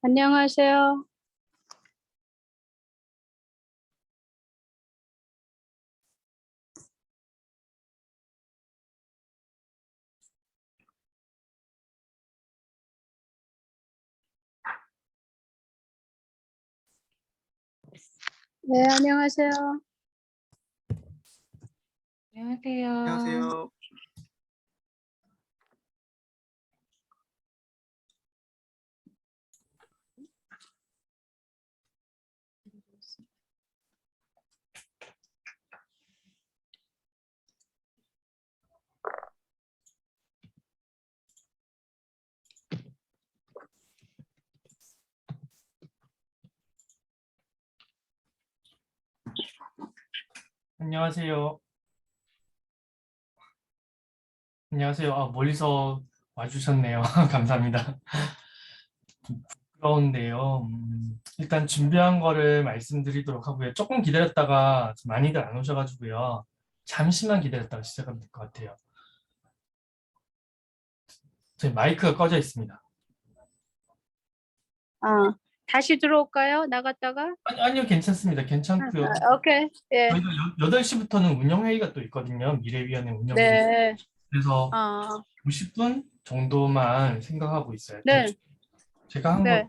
안녕하세요. 네, 안녕하세요. 안녕하세요. 안녕하세요. 안녕하세요. 안녕하세요. 멀리서 와주셨네요. 감사합니다. 부끄러운데요. 일단 준비한 거를 말씀드리도록 하고요. 조금 기다렸다가 많이들 안 오셔가지고요. 잠시만 기다렸다가 시작하면 될 것 같아요. 제 마이크가 꺼져 있습니다. 다시 들어올까요? 나갔다가? 아니요, 괜찮습니다. 괜찮고요. 오케이. 예. 저희가 8시부터는 운영회의가 또 있거든요. 미래위원회 운영회의. 네. 그래서 어, 50분 정도만 생각하고 있어요. 네. 제가 한 네. 거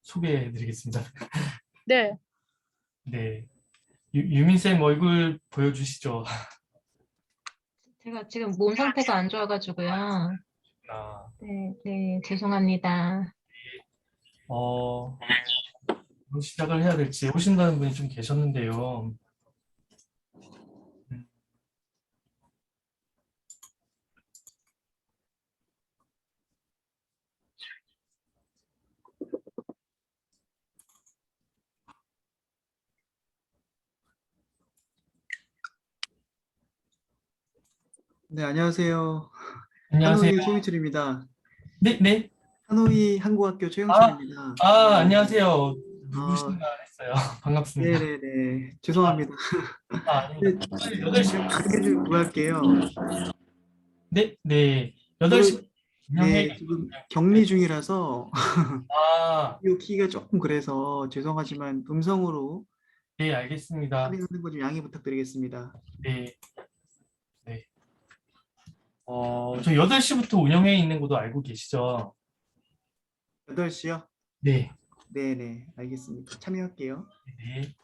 소개해 드리겠습니다. 네. 네. 유민쌤 얼굴 보여주시죠. 제가 지금 몸 상태가 안 좋아가지고요. 네, 죄송합니다. 시작을 해야 될지 오신다는 분이 좀 계셨는데요. 네, 안녕하세요. 안녕하세요. 하노이 최민철입니다. 네. 하노이 한국학교 최영철입니다. 안녕하세요. 누구신가 했어요. 반갑습니다. 네네네. 죄송합니다. 아닙니다. 네, 8시. 좀 구할게요. 네. 8시 네, 지금 격리 중이라서 이 키가 조금 그래서 죄송하지만 음성으로 네, 알겠습니다. 진행하는 거 좀 양해 부탁드리겠습니다. 네. 저 8시부터 운영회에 있는 것도 알고 계시죠? 8시요? 네. 네네, 알겠습니다. 참여할게요. 네.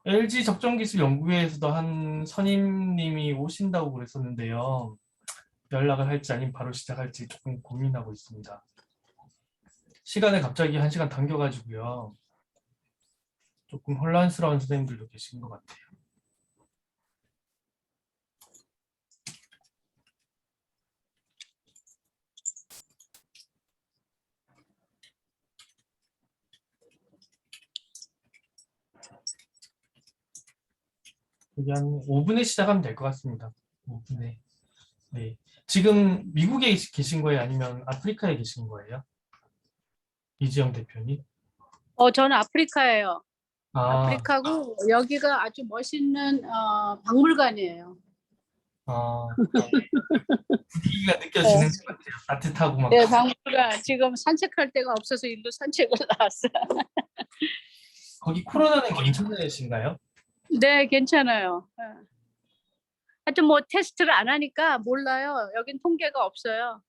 LG 적정기술연구회에서도 한 선임님이 오신다고 그랬었는데요. 연락을 할지 아니면 바로 시작할지 조금 고민하고 있습니다. 시간을 갑자기 1시간 당겨가지고요. 조금 혼란스러운 선생님들도 계신 것 같아요. 여기 한 5분에 시작하면 될 것 같습니다. 5분에. 네. 지금 미국에 계신 거예요? 아니면 아프리카에 계신 거예요? 이지영 대표님? 저는 아프리카예요. 아, 아프리카고 여기가 아주 멋있는 박물관이에요. 분위기가 느껴지는 것 같아요. 따뜻하고 막. 네, 박물관. 지금 산책할 데가 없어서 일로 산책을 나왔어요. 거기 코로나는 괜찮으신가요? 네, 괜찮아요. 하여튼 뭐 테스트를 안 하니까 몰라요. 여긴 통계가 없어요.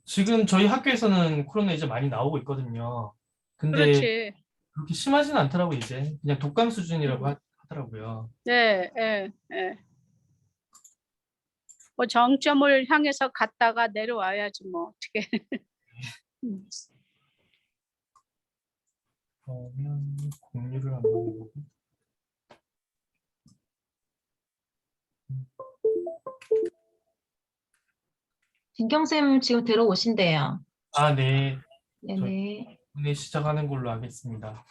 지금 저희 학교에서는 코로나 이제 많이 나오고 있거든요. 근데 그렇지. 그렇게 심하지는 않더라고요, 이제. 그냥 독감 수준이라고 하더라고요. 네. 뭐 정점을 향해서 갔다가 내려와야지 뭐 어떻게. 그러면 공유를 한번 해보고. 진경쌤 지금 들어오신대요. 네. 네네. 오늘 시작하는 걸로 하겠습니다.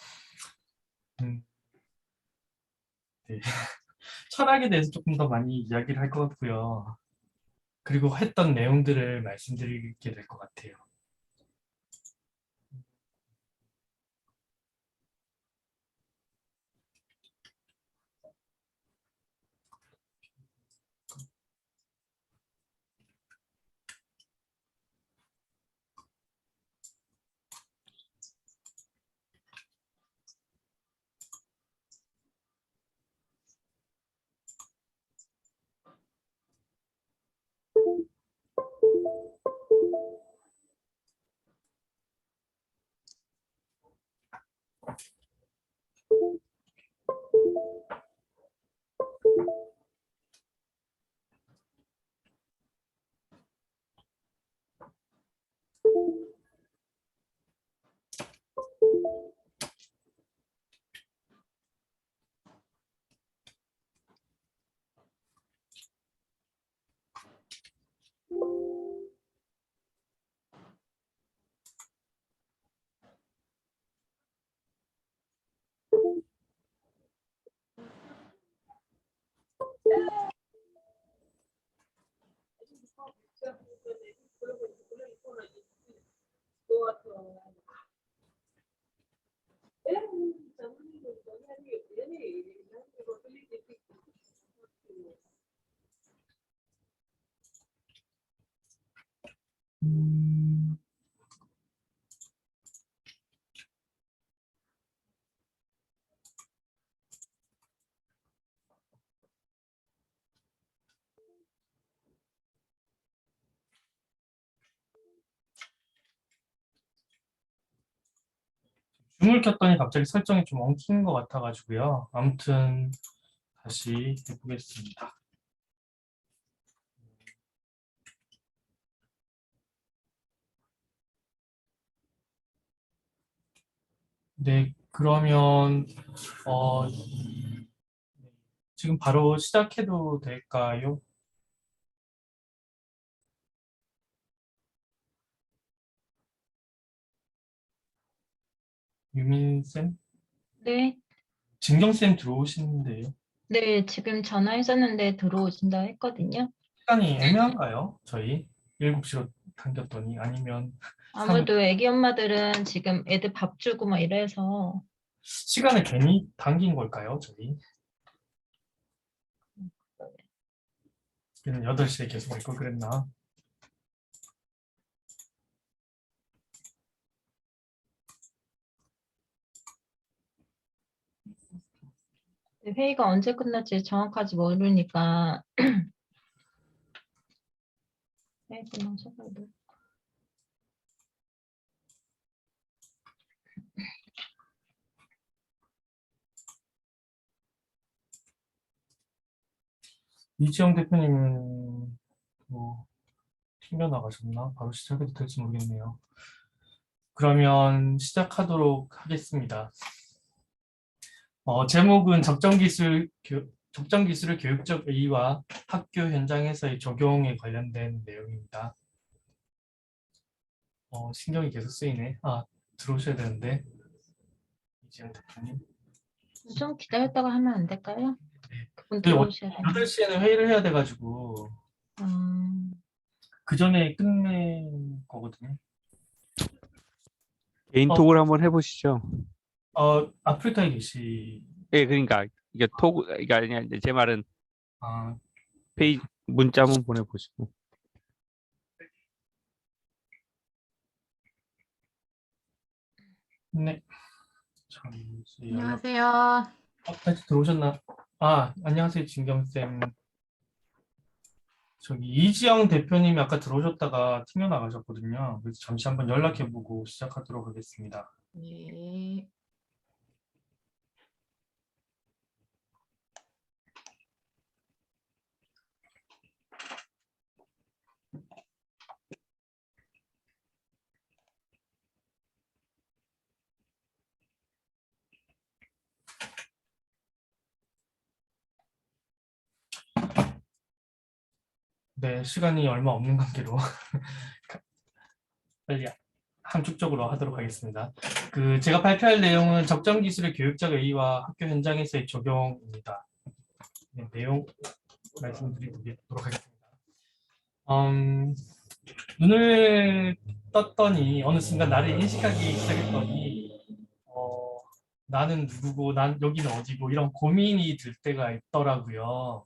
네. 철학에 대해서 조금 더 많이 이야기를 할 것 같고요. 그리고 했던 내용들을 말씀드리게 될 것 같아요. 줌을 켰더니 갑자기 설정이 좀 엉킨 것 같아가지고요. 아무튼 다시 해보겠습니다. 네, 그러면 지금 바로 시작해도 될까요? 유민쌤? 네. 진경쌤 들어오시는데요. 네, 지금 전화했었는데 들어오신다 했거든요. 시간이 애매한가요? 저희 7시로 당겼더니 아니면 아무래도 애기 엄마들은 지금 애들 밥 주고 막 이래서 시간을 괜히 당긴 걸까요? 저희? 얘는 8시에 계속 할 걸 그랬나? 회의가 언제 끝날지 정확하지 모르니까 회의 끝나서 빨리. 이지영 대표님은 뭐 튕겨나가셨나? 바로 시작해도 될지 모르겠네요. 그러면 시작하도록 하겠습니다. 제목은 적정기술을 교육적 의의와 학교 현장에서의 적용에 관련된 내용입니다. 신경이 계속 쓰이네. 들어오셔야 되는데. 이지영 대표님. 좀 기다렸다가 하면 안 될까요? 네. 그분 들어오셔야 되는데. 8시에는 회의를 해야 돼가지고 그 전에 끝낼 거거든요. 개인톡을 한번 해보시죠. 아프리카에 계시. 예, 그러니까 이게 이게 아니야. 제 말은 아, 문자 한번 보내보시고. 네. 잠시 안녕하세요. 다시 들어오셨나? 안녕하세요, 진경쌤. 저기 이지영 대표님이 아까 들어오셨다가 튕겨나가셨거든요. 그래서 잠시 한번 연락해보고 시작하도록 하겠습니다. 네. 네, 시간이 얼마 없는 관계로 빨리 함축적으로 하도록 하겠습니다. 제가 발표할 내용은 적정기술의 교육적 의의와 학교 현장에서의 적용입니다. 네, 내용 말씀드리도록 하겠습니다. 눈을 떴더니 어느 순간 나를 인식하기 시작했더니 나는 누구고 여기는 어디고 이런 고민이 들 때가 있더라고요.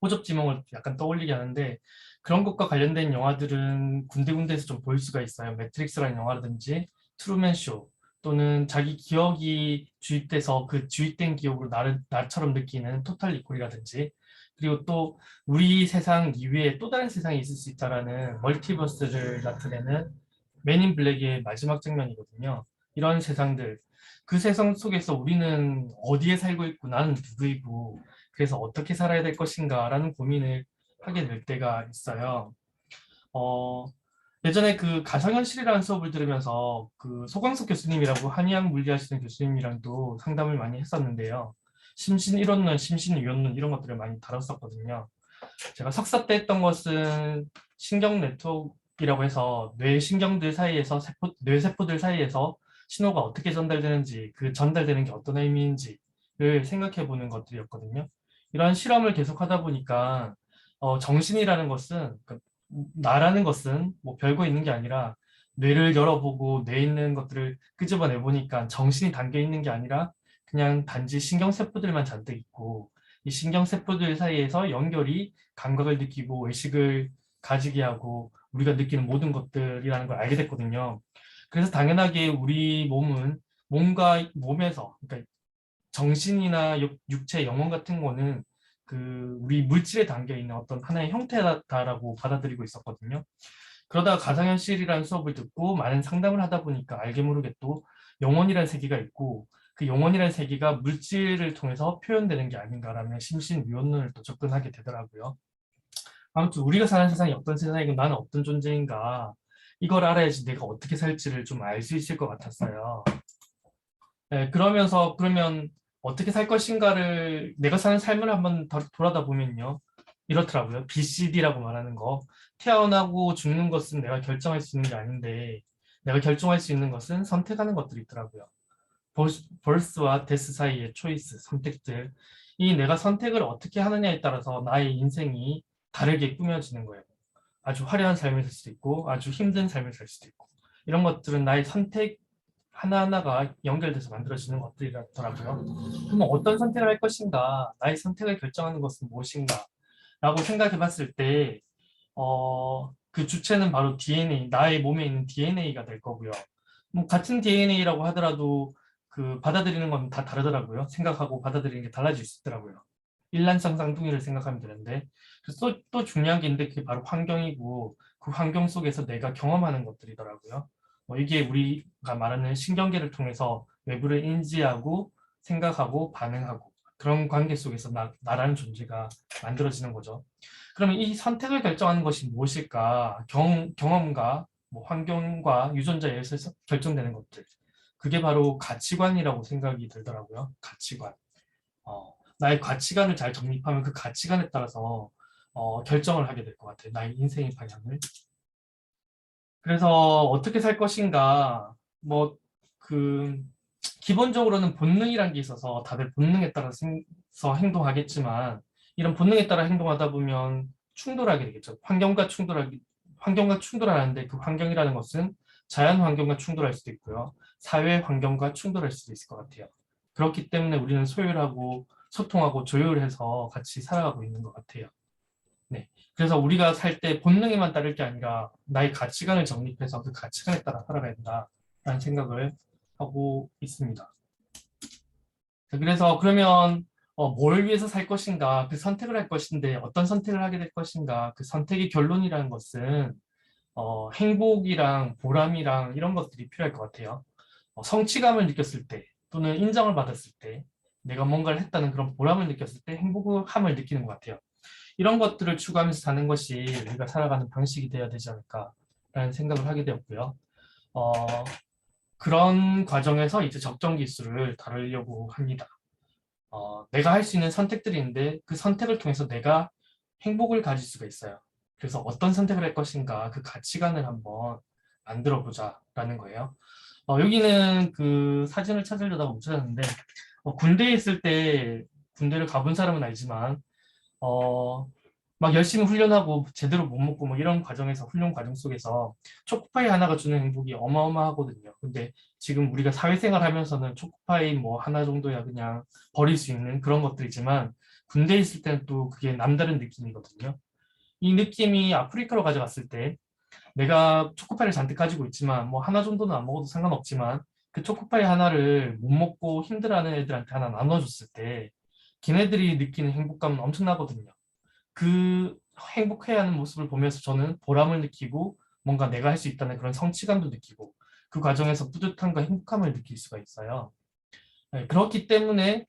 호접지몽을 약간 떠올리게 하는데 그런 것과 관련된 영화들은 군데군데에서 좀 볼 수가 있어요. 매트릭스라는 영화라든지 트루맨 쇼 또는 자기 기억이 주입돼서 그 주입된 기억으로 나처럼 느끼는 토탈 리콜이라든지 그리고 또 우리 세상 이외에 또 다른 세상이 있을 수 있다라는 멀티버스를 나타내는 맨인 블랙의 마지막 장면이거든요. 이런 세상들, 그 세상 속에서 우리는 어디에 살고 있고 나는 누구이고 그래서 어떻게 살아야 될 것인가 라는 고민을 하게 될 때가 있어요. 예전에 그 가상현실이라는 수업을 들으면서 그 소광석 교수님이라고 한의학 물리하시는 교수님이랑도 상담을 많이 했었는데요. 심신 1원론, 심신 2원론 이런 것들을 많이 다뤘었거든요. 제가 석사 때 했던 것은 신경 네트워크라고 해서 뇌신경들 사이에서 뇌세포들 사이에서 신호가 어떻게 전달되는지 그 전달되는 게 어떤 의미인지를 생각해 보는 것들이었거든요. 이런 실험을 계속 하다 보니까 정신이라는 것은 나라는 것은 뭐 별거 있는 게 아니라 뇌를 열어보고 뇌에 있는 것들을 끄집어내 보니까 정신이 담겨 있는 게 아니라 그냥 단지 신경세포들만 잔뜩 있고 이 신경세포들 사이에서 연결이 감각을 느끼고 의식을 가지게 하고 우리가 느끼는 모든 것들이라는 걸 알게 됐거든요. 그래서 당연하게 우리 몸은 몸에서 그러니까 정신이나 육체, 영혼 같은 거는 우리 물질에 담겨 있는 어떤 하나의 형태다라고 받아들이고 있었거든요. 그러다가 가상현실이라는 수업을 듣고 많은 상담을 하다 보니까 알게 모르게 또 영혼이라는 세계가 있고 그 영혼이라는 세계가 물질을 통해서 표현되는 게 아닌가라는 심신미원론을 또 접근하게 되더라고요. 아무튼 우리가 사는 세상이 어떤 세상이고 나는 어떤 존재인가 이걸 알아야지 내가 어떻게 살지를 좀 알 수 있을 것 같았어요. 네, 그러면 어떻게 살 것인가를 내가 사는 삶을 한번 돌아다 보면요. 이렇더라고요. BCD라고 말하는 거. 태어나고 죽는 것은 내가 결정할 수 있는 게 아닌데 내가 결정할 수 있는 것은 선택하는 것들이 있더라고요. birth와 death 사이의 초이스, 선택들. 이 내가 선택을 어떻게 하느냐에 따라서 나의 인생이 다르게 꾸며지는 거예요. 아주 화려한 삶을 살 수도 있고 아주 힘든 삶을 살 수도 있고 이런 것들은 나의 선택 하나하나가 연결돼서 만들어지는 것들이더라고요. 그러면 어떤 선택을 할 것인가, 나의 선택을 결정하는 것은 무엇인가 라고 생각해 봤을 때 그 주체는 바로 DNA, 나의 몸에 있는 DNA가 될 거고요. 뭐 같은 DNA라고 하더라도 받아들이는 건 다 다르더라고요. 생각하고 받아들이는 게 달라질 수 있더라고요. 일란성 쌍둥이를 생각하면 되는데 그래서 또 중요한 게 있는데 그게 바로 환경이고 그 환경 속에서 내가 경험하는 것들이더라고요. 이게 우리가 말하는 신경계를 통해서 외부를 인지하고 생각하고 반응하고 그런 관계 속에서 나라는 존재가 만들어지는 거죠. 그러면 이 선택을 결정하는 것이 무엇일까? 경험과 뭐 환경과 유전자에 의해서 결정되는 것들. 그게 바로 가치관이라고 생각이 들더라고요. 가치관. 나의 가치관을 잘 정립하면 그 가치관에 따라서 결정을 하게 될 것 같아요. 나의 인생의 방향을. 그래서 어떻게 살 것인가, 기본적으로는 본능이란 게 있어서 다들 본능에 따라서 행동하겠지만 이런 본능에 따라 행동하다 보면 충돌하게 되겠죠. 환경과 충돌하는데 그 환경이라는 것은 자연 환경과 충돌할 수도 있고요. 사회 환경과 충돌할 수도 있을 것 같아요. 그렇기 때문에 우리는 소율하고 소통하고 조율해서 같이 살아가고 있는 것 같아요. 네. 그래서 우리가 살 때 본능에만 따를 게 아니라 나의 가치관을 정립해서 그 가치관에 따라 살아가야 된다라는 생각을 하고 있습니다. 그래서 그러면 뭘 위해서 살 것인가, 그 선택을 할 것인데 어떤 선택을 하게 될 것인가, 그 선택의 결론이라는 것은 행복이랑 보람이랑 이런 것들이 필요할 것 같아요. 성취감을 느꼈을 때 또는 인정을 받았을 때 내가 뭔가를 했다는 그런 보람을 느꼈을 때 행복함을 느끼는 것 같아요. 이런 것들을 추구하면서 사는 것이 우리가 살아가는 방식이 되어야 되지 않을까라는 생각을 하게 되었고요. 그런 과정에서 이제 적정 기술을 다루려고 합니다. 내가 할 수 있는 선택들이 있는데 그 선택을 통해서 내가 행복을 가질 수가 있어요. 그래서 어떤 선택을 할 것인가 그 가치관을 한번 만들어 보자라는 거예요. 여기는 그 사진을 찾으려다가 못 찾았는데 군대에 있을 때 군대를 가본 사람은 알지만 막 열심히 훈련하고 제대로 못 먹고 뭐 이런 과정에서 훈련 과정 속에서 초코파이 하나가 주는 행복이 어마어마하거든요. 근데 지금 우리가 사회생활 하면서는 초코파이 뭐 하나 정도야 그냥 버릴 수 있는 그런 것들이지만 군대에 있을 때는 또 그게 남다른 느낌이거든요. 이 느낌이 아프리카로 가져갔을 때 내가 초코파이를 잔뜩 가지고 있지만 뭐 하나 정도는 안 먹어도 상관없지만 그 초코파이 하나를 못 먹고 힘들어하는 애들한테 하나 나눠줬을 때 걔네들이 느끼는 행복감은 엄청나거든요. 그 행복해야 하는 모습을 보면서 저는 보람을 느끼고 뭔가 내가 할 수 있다는 그런 성취감도 느끼고 그 과정에서 뿌듯함과 행복함을 느낄 수가 있어요. 네, 그렇기 때문에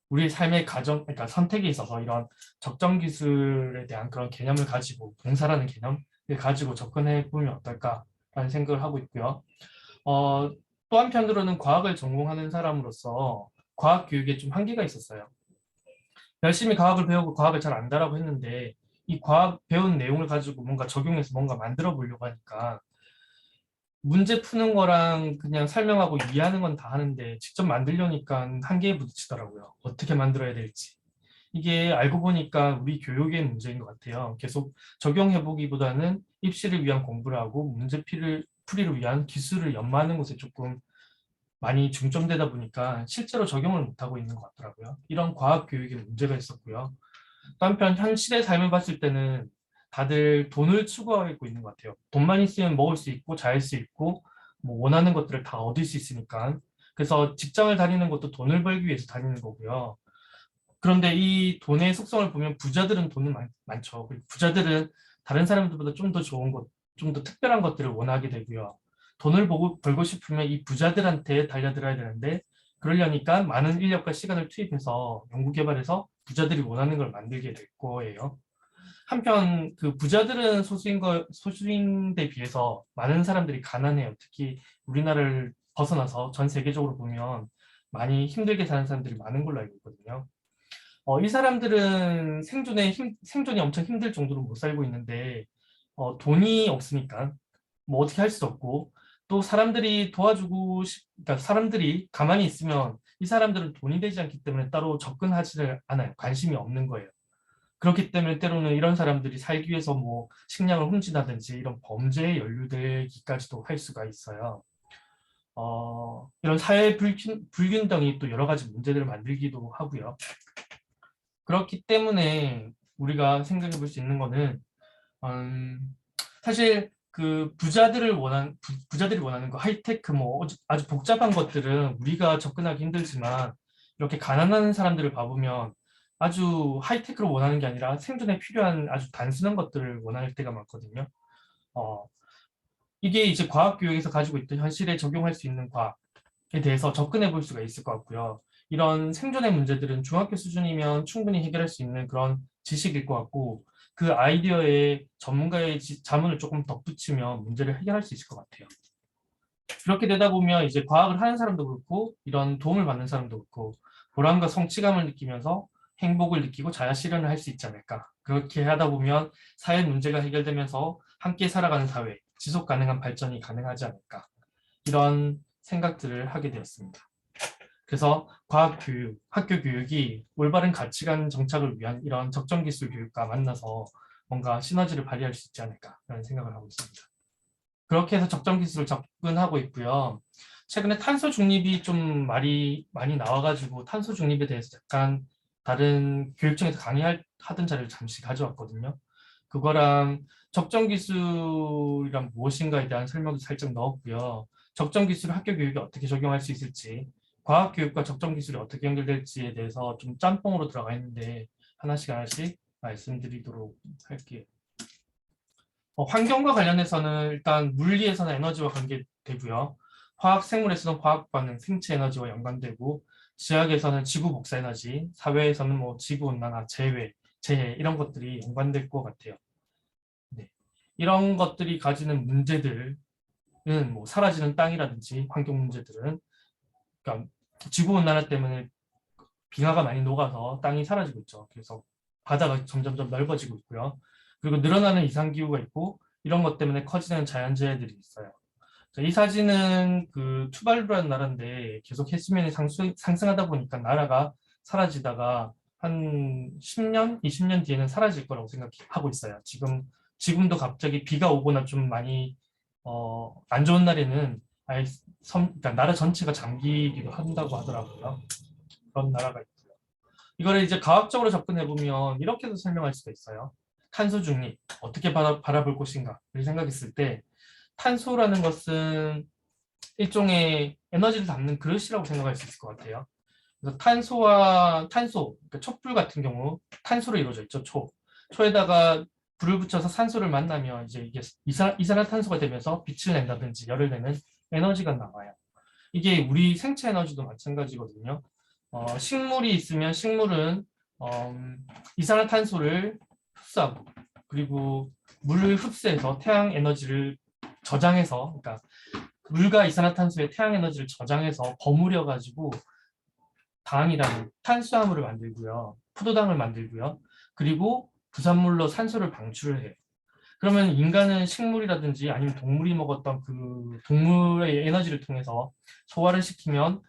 우리의 삶의 그러니까 선택에 있어서 이런 적정 기술에 대한 그런 개념을 가지고 봉사라는 개념을 가지고 접근해 보면 어떨까라는 생각을 하고 있고요. 또 한편으로는 과학을 전공하는 사람으로서 과학 교육에 좀 한계가 있었어요. 열심히 과학을 배우고 과학을 잘 안다라고 했는데 이 과학 배운 내용을 가지고 뭔가 적용해서 뭔가 만들어 보려고 하니까 문제 푸는 거랑 그냥 설명하고 이해하는 건 다 하는데 직접 만들려니까 한계에 부딪히더라고요. 어떻게 만들어야 될지. 이게 알고 보니까 우리 교육의 문제인 것 같아요. 계속 적용해보기보다는 입시를 위한 공부를 하고 풀이를 위한 기술을 연마하는 곳에 조금 많이 중점되다 보니까 실제로 적용을 못하고 있는 것 같더라고요. 이런 과학 교육에 문제가 있었고요. 또 한편 현실의 삶을 봤을 때는 다들 돈을 추구하고 있는 것 같아요. 돈만 있으면 먹을 수 있고 잘 수 있고 뭐 원하는 것들을 다 얻을 수 있으니까. 그래서 직장을 다니는 것도 돈을 벌기 위해서 다니는 거고요. 그런데 이 돈의 속성을 보면 부자들은 돈은 많죠. 그리고 부자들은 다른 사람들보다 좀 더 좋은 것, 좀 더 특별한 것들을 원하게 되고요. 돈을 벌고 싶으면 이 부자들한테 달려들어야 되는데 그러려니까 많은 인력과 시간을 투입해서 연구개발해서 부자들이 원하는 걸 만들게 될 거예요. 한편 그 부자들은 소수인데 비해서 많은 사람들이 가난해요. 특히 우리나라를 벗어나서 전 세계적으로 보면 많이 힘들게 사는 사람들이 많은 걸로 알고 있거든요. 이 사람들은 생존이 엄청 힘들 정도로 못 살고 있는데 돈이 없으니까 뭐 어떻게 할 수도 없고 또 사람들이 그러니까 사람들이 가만히 있으면 이 사람들은 돈이 되지 않기 때문에 따로 접근하지를 않아요. 관심이 없는 거예요. 그렇기 때문에 때로는 이런 사람들이 살기 위해서 뭐 식량을 훔친다든지 이런 범죄에 연루되기까지도 할 수가 있어요. 이런 사회 불균등이 또 여러 가지 문제들을 만들기도 하고요. 그렇기 때문에 우리가 생각해 볼 수 있는 거는 사실 그 부자들이 원하는 거 하이테크 뭐 아주 복잡한 것들은 우리가 접근하기 힘들지만 이렇게 가난한 사람들을 봐보면 아주 하이테크를 원하는 게 아니라 생존에 필요한 아주 단순한 것들을 원할 때가 많거든요. 이게 이제 과학교육에서 가지고 있던 현실에 적용할 수 있는 과학에 대해서 접근해 볼 수가 있을 것 같고요. 이런 생존의 문제들은 중학교 수준이면 충분히 해결할 수 있는 그런 지식일 것 같고 그 아이디어에 전문가의 자문을 조금 덧붙이면 문제를 해결할 수 있을 것 같아요. 그렇게 되다 보면 이제 과학을 하는 사람도 그렇고 이런 도움을 받는 사람도 그렇고 보람과 성취감을 느끼면서 행복을 느끼고 자아 실현을 할 수 있지 않을까. 그렇게 하다 보면 사회 문제가 해결되면서 함께 살아가는 사회, 지속 가능한 발전이 가능하지 않을까. 이런 생각들을 하게 되었습니다. 그래서 과학교육, 학교교육이 올바른 가치관 정착을 위한 이런 적정기술 교육과 만나서 뭔가 시너지를 발휘할 수 있지 않을까라는 생각을 하고 있습니다. 그렇게 해서 적정기술을 접근하고 있고요. 최근에 탄소 중립이 좀 말이 많이 나와가지고 탄소 중립에 대해서 약간 다른 교육청에서 강의하던 자료를 잠시 가져왔거든요. 그거랑 적정기술이란 무엇인가에 대한 설명도 살짝 넣었고요. 적정기술을 학교교육에 어떻게 적용할 수 있을지 과학교육과 적정기술이 어떻게 연결될지에 대해서 좀 짬뽕으로 들어가 있는데 하나씩 말씀드리도록 할게요. 환경과 관련해서는 일단 물리에서는 에너지와 관계되고요. 화학 생물에서는 화학 반응, 생체 에너지와 연관되고 지학에서는 지구 복사 에너지, 사회에서는 뭐 지구 온난화, 재해 이런 것들이 연관될 것 같아요. 네. 이런 것들이 가지는 문제들은 뭐 사라지는 땅이라든지 환경 문제들은 그러니까 지구 온난화 때문에 빙하가 많이 녹아서 땅이 사라지고 있죠. 그래서 바다가 점점점 넓어지고 있고요. 그리고 늘어나는 이상기후가 있고 이런 것 때문에 커지는 자연재해들이 있어요. 자, 이 사진은 그 투발루라는 나라인데 계속 해수면이 상승하다 보니까 나라가 사라지다가 한 10년, 20년 뒤에는 사라질 거라고 생각하고 있어요. 지금도 갑자기 비가 오거나 좀 많이 안 좋은 날에는 아예 그러니까 나라 전체가 잠기기도 한다고 하더라고요. 그런 나라가 있고요. 이거를 이제 과학적으로 접근해 보면 이렇게도 설명할 수가 있어요. 탄소 중립 어떻게 바라볼 것인가 를 생각했을 때 탄소라는 것은 일종의 에너지를 담는 그릇이라고 생각할 수 있을 것 같아요. 그래서 탄소, 그러니까 촛불 같은 경우 탄소로 이루어져 있죠. 초에다가 불을 붙여서 산소를 만나면 이제 이게 이산화탄소가 되면서 빛을 낸다든지 열을 내는 에너지가 나와요. 이게 우리 생체 에너지도 마찬가지거든요. 식물이 있으면 식물은 이산화탄소를 흡수하고 그리고 물을 흡수해서 태양 에너지를 저장해서 그러니까 물과 이산화탄소의 태양 에너지를 저장해서 버무려 가지고 당이라는 탄수화물을 만들고요. 포도당을 만들고요. 그리고 부산물로 산소를 방출을 해요. 그러면 인간은 식물이라든지 아니면 동물이 먹었던 그 동물의 에너지를 통해서 소화를 시키면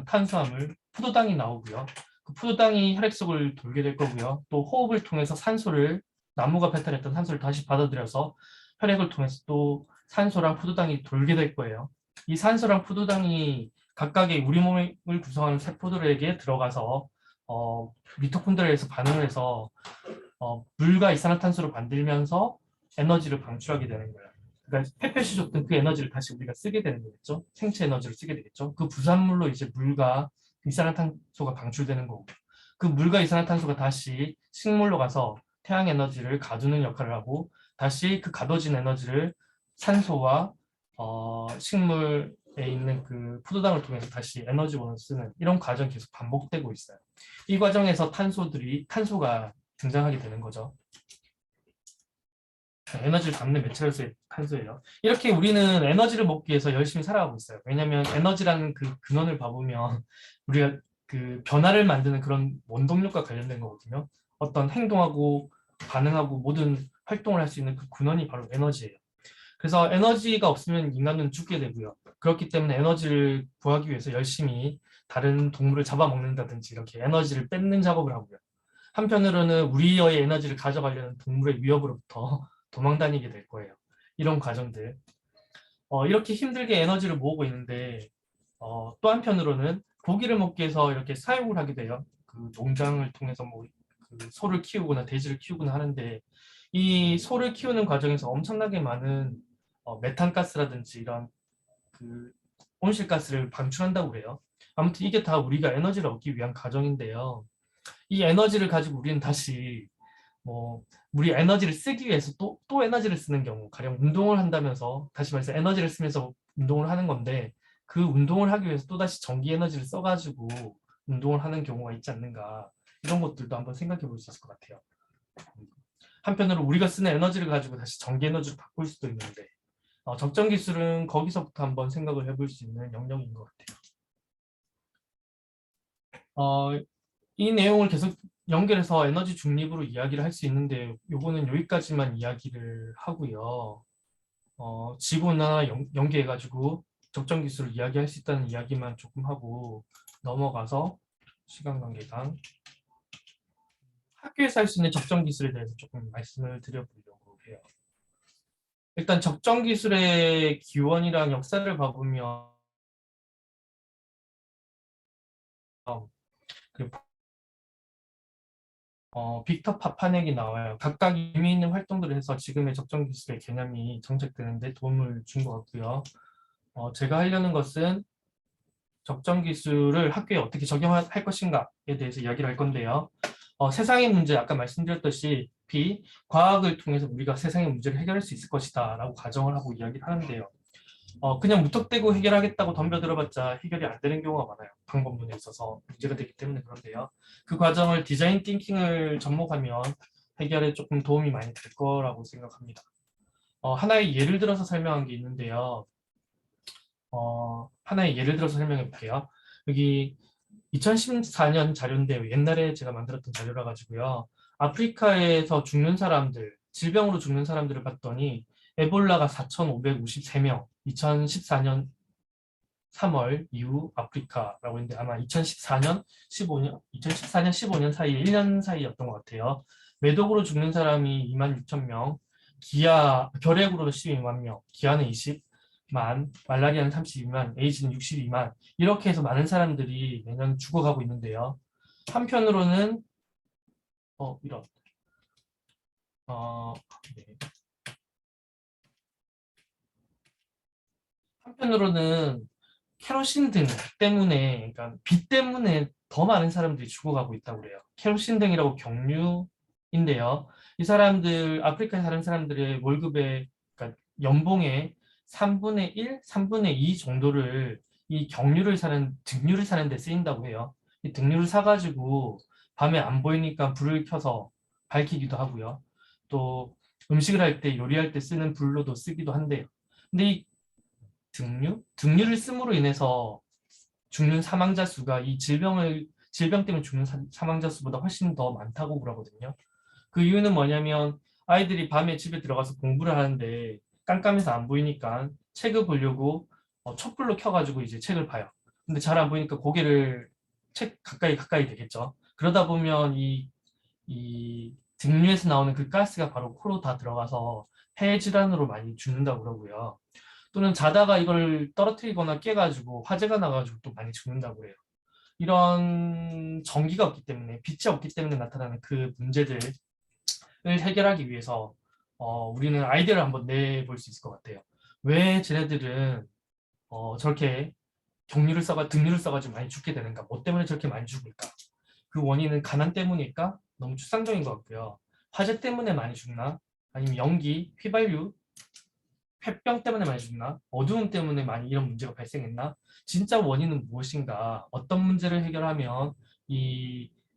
탄수화물, 포도당이 나오고요. 그 포도당이 혈액 속을 돌게 될 거고요. 또 호흡을 통해서 산소를 나무가 배탈했던 산소를 다시 받아들여서 혈액을 통해서 또 산소랑 포도당이 돌게 될 거예요. 이 산소랑 포도당이 각각의 우리 몸을 구성하는 세포들에게 들어가서 미토콘드리아에서 반응을 해서 물과 이산화탄소를 만들면서 에너지를 방출하게 되는 거예요. 그러니까 햇볕이 줬던 그 에너지를 다시 우리가 쓰게 되는 거겠죠. 생체 에너지를 쓰게 되겠죠. 그 부산물로 이제 물과 이산화탄소가 방출되는 거고, 그 물과 이산화탄소가 다시 식물로 가서 태양 에너지를 가두는 역할을 하고, 다시 그 가둬진 에너지를 산소와 식물에 있는 그 포도당을 통해서 다시 에너지원을 쓰는 이런 과정이 계속 반복되고 있어요. 이 과정에서 탄소가 등장하게 되는 거죠. 에너지를 담는 매체로서의 탄소예요. 이렇게 우리는 에너지를 먹기 위해서 열심히 살아가고 있어요. 왜냐하면 에너지라는 그 근원을 봐보면 우리가 그 변화를 만드는 그런 원동력과 관련된 거거든요. 어떤 행동하고 반응하고 모든 활동을 할 수 있는 그 근원이 바로 에너지예요. 그래서 에너지가 없으면 인간은 죽게 되고요. 그렇기 때문에 에너지를 구하기 위해서 열심히 다른 동물을 잡아먹는다든지 이렇게 에너지를 뺏는 작업을 하고요. 한편으로는 우리의 에너지를 가져가려는 동물의 위협으로부터 도망다니게 될 거예요. 이런 과정들. 이렇게 힘들게 에너지를 모으고 있는데 또 한편으로는 고기를 먹기 위해서 이렇게 사육을 하게 돼요. 그 농장을 통해서 뭐 그 소를 키우거나 돼지를 키우거나 하는데 이 소를 키우는 과정에서 엄청나게 많은 메탄가스라든지 이런 그 온실가스를 방출한다고 그래요. 아무튼 이게 다 우리가 에너지를 얻기 위한 과정인데요. 이 에너지를 가지고 우리는 다시 우리 에너지를 쓰기 위해서 또 에너지를 쓰는 경우, 가령 운동을 한다면서 다시 말해서 에너지를 쓰면서 운동을 하는 건데 그 운동을 하기 위해서 또다시 전기 에너지를 써가지고 운동을 하는 경우가 있지 않는가, 이런 것들도 한번 생각해 볼 수 있을 것 같아요. 한편으로 우리가 쓰는 에너지를 가지고 다시 전기 에너지로 바꿀 수도 있는데 적정 기술은 거기서부터 한번 생각을 해볼 수 있는 영역인 것 같아요. 이 내용을 계속 연결해서 에너지 중립으로 이야기를 할 수 있는데 요거는 여기까지만 이야기를 하고요. 지구나 연계해가지고 적정 기술을 이야기할 수 있다는 이야기만 조금 하고 넘어가서 시간 관계상 학교에서 할 수 있는 적정 기술에 대해서 조금 말씀을 드려보려고 해요. 일단 적정 기술의 기원이랑 역사를 봐보면 빅터 파파넥이 나와요. 각각 의미 있는 활동들을 해서 지금의 적정 기술의 개념이 정착되는데 도움을 준 것 같고요. 제가 하려는 것은 적정 기술을 학교에 어떻게 적용할 것인가에 대해서 이야기를 할 건데요. 세상의 문제, 아까 말씀드렸듯이 과학을 통해서 우리가 세상의 문제를 해결할 수 있을 것이다 라고 가정을 하고 이야기를 하는데요. 그냥 무턱대고 해결하겠다고 덤벼들어봤자 해결이 안 되는 경우가 많아요. 방법론에 있어서 문제가 되기 때문에 그런데요. 그 과정을 디자인 띵킹을 접목하면 해결에 조금 도움이 많이 될 거라고 생각합니다. 하나의 예를 들어서 설명한 게 있는데요. 하나의 예를 들어서 설명해 볼게요. 여기 2014년 자료인데 옛날에 제가 만들었던 자료라 가지고요. 아프리카에서 죽는 사람들, 질병으로 죽는 사람들을 봤더니 에볼라가 4,553명, 2014년 3월 이후 아프리카라고 했는데 아마 2014년 15년 사이에 1년 사이였던 것 같아요. 매독으로 죽는 사람이 26,000명, 결핵으로 12만 명, 기아는 20만, 말라리아는 32만, 에이즈는 62만, 이렇게 해서 많은 사람들이 매년 죽어가고 있는데요. 한편으로는 네. 한편으로는 케로신 등 때문에, 그러니까 빛 때문에 더 많은 사람들이 죽어가고 있다고 그래요. 케로신 등이라고 경류인데요. 이 사람들, 아프리카에 사는 사람들의 월급의, 그러니까 연봉의 3분의 1, 3분의 2 정도를 이 등유를 사는 데 쓰인다고 해요. 이 등유를 사가지고 밤에 안 보이니까 불을 켜서 밝히기도 하고요. 또 음식을 할 때, 요리할 때 쓰는 불로도 쓰기도 한데요. 근데 이 등유를 씀으로 인해서 죽는 사망자 수가 이 질병 때문에 죽는 사망자 수보다 훨씬 더 많다고 그러거든요. 그 이유는 뭐냐면 아이들이 밤에 집에 들어가서 공부를 하는데 깜깜해서 안 보이니까 책을 보려고 촛불로 켜가지고 이제 책을 봐요. 근데 잘 안 보이니까 고개를 책 가까이 되겠죠. 그러다 보면 이 등류에서 나오는 그 가스가 바로 코로 다 들어가서 폐 질환으로 많이 죽는다고 그러고요. 또는 자다가 이걸 떨어뜨리거나 깨가지고 화재가 나가지고 또 많이 죽는다고 해요. 이런 전기가 없기 때문에, 빛이 없기 때문에 나타나는 그 문제들을 해결하기 위해서 우리는 아이디어를 한번 내볼 수 있을 것 같아요. 왜 쟤네들은 저렇게 등유를 써가지고 많이 죽게 되는가? 뭐 때문에 저렇게 많이 죽을까? 그 원인은 가난 때문일까? 너무 추상적인 것 같고요. 화재 때문에 많이 죽나? 아니면 연기, 휘발유, 폐병 때문에 많이 죽나? 어두움 때문에 많이 이런 문제가 발생했나? 진짜 원인은 무엇인가? 어떤 문제를 해결하면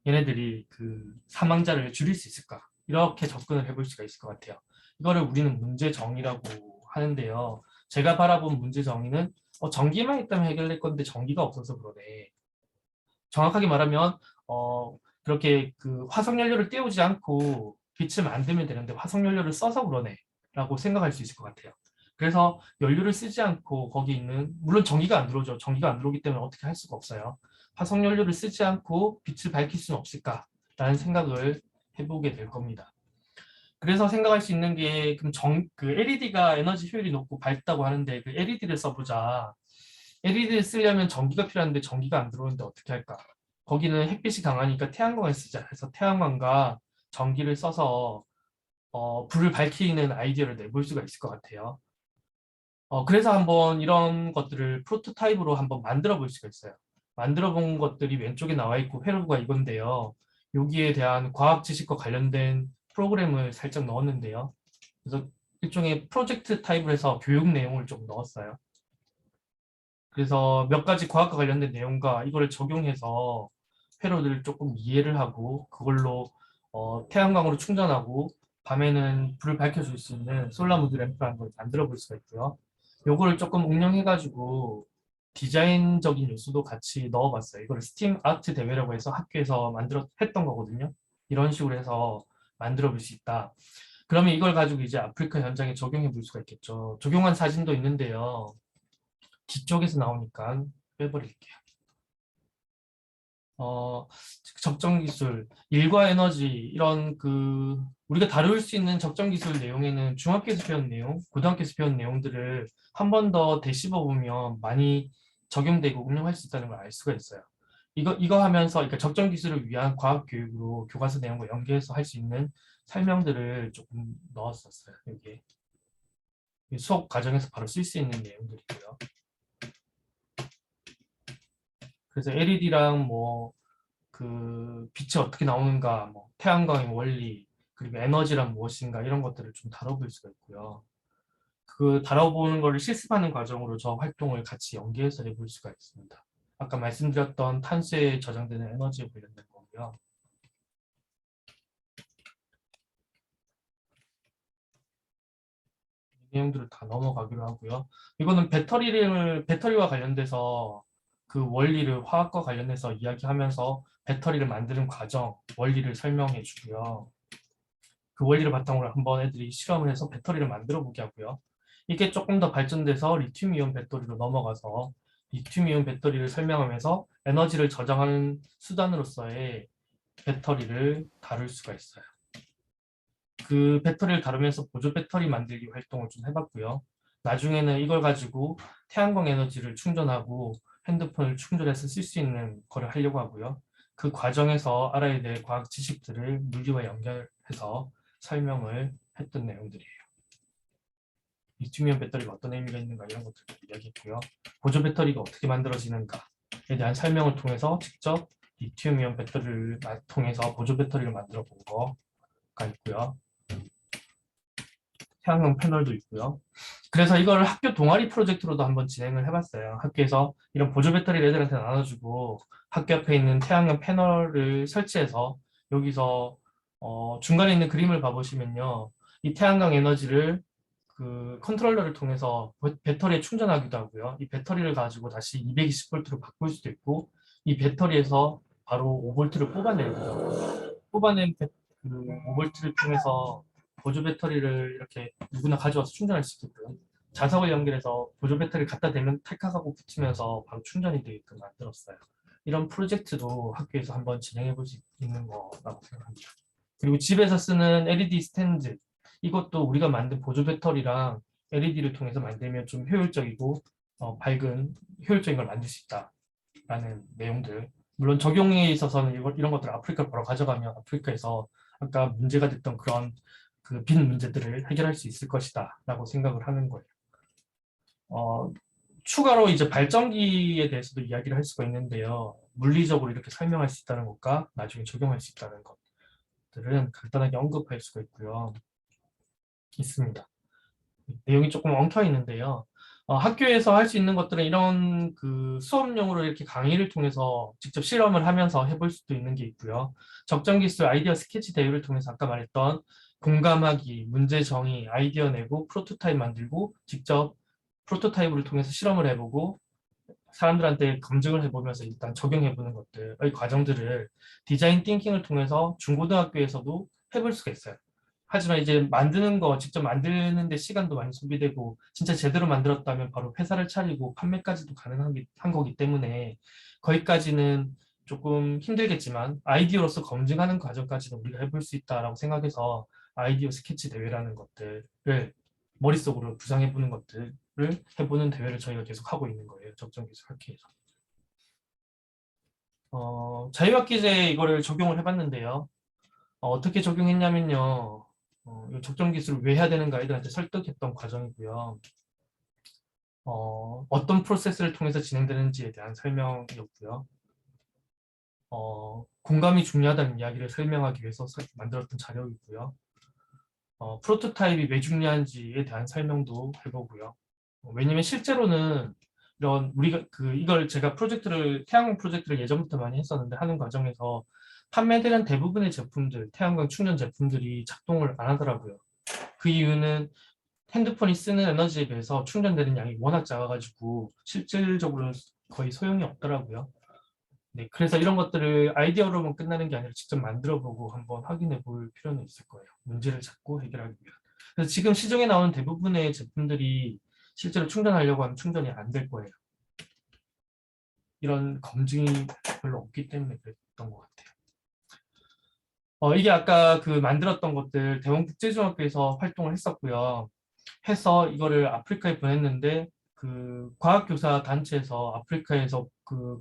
얘네들이 그 사망자를 줄일 수 있을까? 이렇게 접근을 해볼 수가 있을 것 같아요. 이거를 우리는 문제 정의라고 하는데요. 제가 바라본 문제 정의는 전기만 있다면 해결될 건데 전기가 없어서 그러네. 정확하게 말하면 그렇게 그 화석연료를 떼우지 않고 빛을 만들면 되는데 화석연료를 써서 그러네 라고 생각할 수 있을 것 같아요. 그래서 연료를 쓰지 않고 거기 있는, 물론 전기가 안 들어오죠. 전기가 안 들어오기 때문에 어떻게 할 수가 없어요. 화석연료를 쓰지 않고 빛을 밝힐 수는 없을까라는 생각을 해보게 될 겁니다. 그래서 생각할 수 있는 게 그럼 그 LED가 에너지 효율이 높고 밝다고 하는데 그 LED를 써보자. LED를 쓰려면 전기가 필요한데 전기가 안 들어오는데 어떻게 할까? 거기는 햇빛이 강하니까 태양광을 쓰자 해서 태양광과 전기를 써서 불을 밝히는 아이디어를 내볼 수가 있을 것 같아요. 그래서 한번 이런 것들을 프로토타입으로 한번 만들어 볼 수가 있어요. 만들어 본 것들이 왼쪽에 나와 있고 회로가 이건데요. 여기에 대한 과학 지식과 관련된 프로그램을 살짝 넣었는데요. 그래서 일종의 프로젝트 타입을 해서 교육 내용을 좀 넣었어요. 그래서 몇 가지 과학과 관련된 내용과 이거를 적용해서 회로들을 조금 이해를 하고 그걸로 태양광으로 충전하고 밤에는 불을 밝혀줄 수 있는 솔라무드 램프라는 걸 만들어 볼 수가 있고요. 요거를 조금 응용해가지고 디자인적인 요소도 같이 넣어봤어요. 이걸 스팀 아트 대회라고 해서 학교에서 했던 거거든요. 이런 식으로 해서 만들어 볼 수 있다. 그러면 이걸 가지고 이제 아프리카 현장에 적용해 볼 수가 있겠죠. 적용한 사진도 있는데요. 뒤쪽에서 나오니까 빼버릴게요. 적정 기술, 일과 에너지 이런 우리가 다룰 수 있는 적정 기술 내용에는 중학교에서 배운 내용, 고등학교에서 배운 내용들을 한 번 더 되씹어 보면 많이 적용되고 응용할 수 있다는 걸 알 수가 있어요. 이거 하면서 그러니까 적정 기술을 위한 과학 교육으로 교과서 내용과 연계해서 할 수 있는 설명들을 조금 넣었었어요. 여기에 수업 과정에서 바로 쓸 수 있는 내용들이고요. 그래서 LED랑 빛이 어떻게 나오는가, 태양광의 원리, 그리고 에너지란 무엇인가 이런 것들을 좀 다뤄볼 수가 있고요. 그 다뤄보는 거를 실습하는 과정으로 저 활동을 같이 연계해서 해볼 수가 있습니다. 아까 말씀드렸던 탄소에 저장되는 에너지에 관련된 거고요. 이 내용들을 다 넘어가기로 하고요. 이거는 배터리와 관련돼서 그 원리를 화학과 관련해서 이야기하면서 배터리를 만드는 과정, 원리를 설명해 주고요. 그 원리를 바탕으로 한번 애들이 실험을 해서 배터리를 만들어 보게 하고요. 이게 조금 더 발전돼서 리튬이온 배터리로 넘어가서 리튬이온 배터리를 설명하면서 에너지를 저장하는 수단으로서의 배터리를 다룰 수가 있어요. 그 배터리를 다루면서 보조 배터리 만들기 활동을 좀 해봤고요. 나중에는 이걸 가지고 태양광 에너지를 충전하고 핸드폰을 충전해서 쓸 수 있는 거를 하려고 하고요. 그 과정에서 알아야 될 과학 지식들을 물리와 연결해서 설명을 했던 내용들이에요. 리튬이온 배터리가 어떤 의미가 있는가 이런 것들도 이야기했고요. 보조 배터리가 어떻게 만들어지는가에 대한 설명을 통해서 직접 리튬이온 배터리를 통해서 보조 배터리를 만들어 본 거가 있고요. 태양광 패널도 있고요. 그래서 이걸 학교 동아리 프로젝트로도 한번 진행을 해봤어요. 학교에서 이런 보조 배터리를 애들한테 나눠주고 학교 앞에 있는 태양광 패널을 설치해서 여기서 중간에 있는 그림을 봐보시면요. 이 태양광 에너지를 그 컨트롤러를 통해서 배터리에 충전하기도 하고요. 이 배터리를 가지고 다시 220V로 바꿀 수도 있고 이 배터리에서 바로 5V를 뽑아내고요. 뽑아낸 그 5V를 통해서 보조 배터리를 이렇게 누구나 가져와서 충전할 수 있게끔 자석을 연결해서 보조 배터리를 갖다 대면 탈칵하고 붙이면서 바로 충전이 되게끔 만들었어요. 이런 프로젝트도 학교에서 한번 진행해 볼 수 있는 거라고 생각합니다. 그리고 집에서 쓰는 LED 스탠드, 이것도 우리가 만든 보조 배터리랑 LED를 통해서 만들면 좀 효율적이고 밝은 효율적인 걸 만들 수 있다라는 내용들. 물론 적용에 있어서는 이런 것들을 아프리카로 바로 가져가면 아프리카에서 아까 문제가 됐던 그런 그 빈 문제들을 해결할 수 있을 것이다라고 생각을 하는 거예요. 추가로 이제 발전기에 대해서도 이야기를 할 수가 있는데요. 물리적으로 이렇게 설명할 수 있다는 것과 나중에 적용할 수 있다는 것들은 간단하게 언급할 수가 있습니다. 내용이 조금 엉켜 있는데요. 학교에서 할 수 있는 것들은 이런 그 수업용으로 이렇게 강의를 통해서 직접 실험을 하면서 해볼 수도 있는 게 있고요. 적정기술 아이디어 스케치 대회를 통해서 아까 말했던 공감하기, 문제 정의, 아이디어 내고 프로토타입 만들고 직접 프로토타입을 통해서 실험을 해보고 사람들한테 검증을 해보면서 일단 적용해보는 것들, 이 과정들을 디자인 띵킹을 통해서 중고등학교에서도 해볼 수가 있어요. 하지만 이제 만드는 거 직접 만드는데 시간도 많이 소비되고 진짜 제대로 만들었다면 바로 회사를 차리고 판매까지도 가능한 거기 때문에 거기까지는 조금 힘들겠지만 아이디어로서 검증하는 과정까지는 우리가 해볼 수 있다라고 생각해서 아이디어 스케치 대회라는 것들을 머릿속으로 구상해보는 것들을 해보는 대회를 저희가 계속 하고 있는 거예요. 적정기술학회에서. 자유학기제에 이거를 적용을 해봤는데요. 어떻게 적용했냐면요. 이 적정기술을 왜 해야 되는가 아이들한테 설득했던 과정이고요. 어떤 프로세스를 통해서 진행되는지에 대한 설명이었고요. 공감이 중요하다는 이야기를 설명하기 위해서 만들었던 자료이고요. 프로토타입이 왜 중요한지에 대한 설명도 해보고요. 왜냐면 실제로는 우리가 이걸 제가 태양광 프로젝트를 예전부터 많이 했었는데 하는 과정에서 판매되는 대부분의 제품들, 태양광 충전 제품들이 작동을 안 하더라고요. 그 이유는 핸드폰이 쓰는 에너지에 비해서 충전되는 양이 워낙 작아가지고 실질적으로는 거의 소용이 없더라고요. 네, 그래서 이런 것들을 아이디어로만 끝나는 게 아니라 직접 만들어보고 한번 확인해 볼 필요는 있을 거예요. 문제를 찾고 해결하기 위한. 그래서 지금 시중에 나오는 대부분의 제품들이 실제로 충전하려고 하면 충전이 안 될 거예요. 이런 검증이 별로 없기 때문에 그랬던 것 같아요. 이게 아까 만들었던 것들 대원국제중학교에서 활동을 했었고요. 해서 이거를 아프리카에 보냈는데 과학교사 단체에서 아프리카에서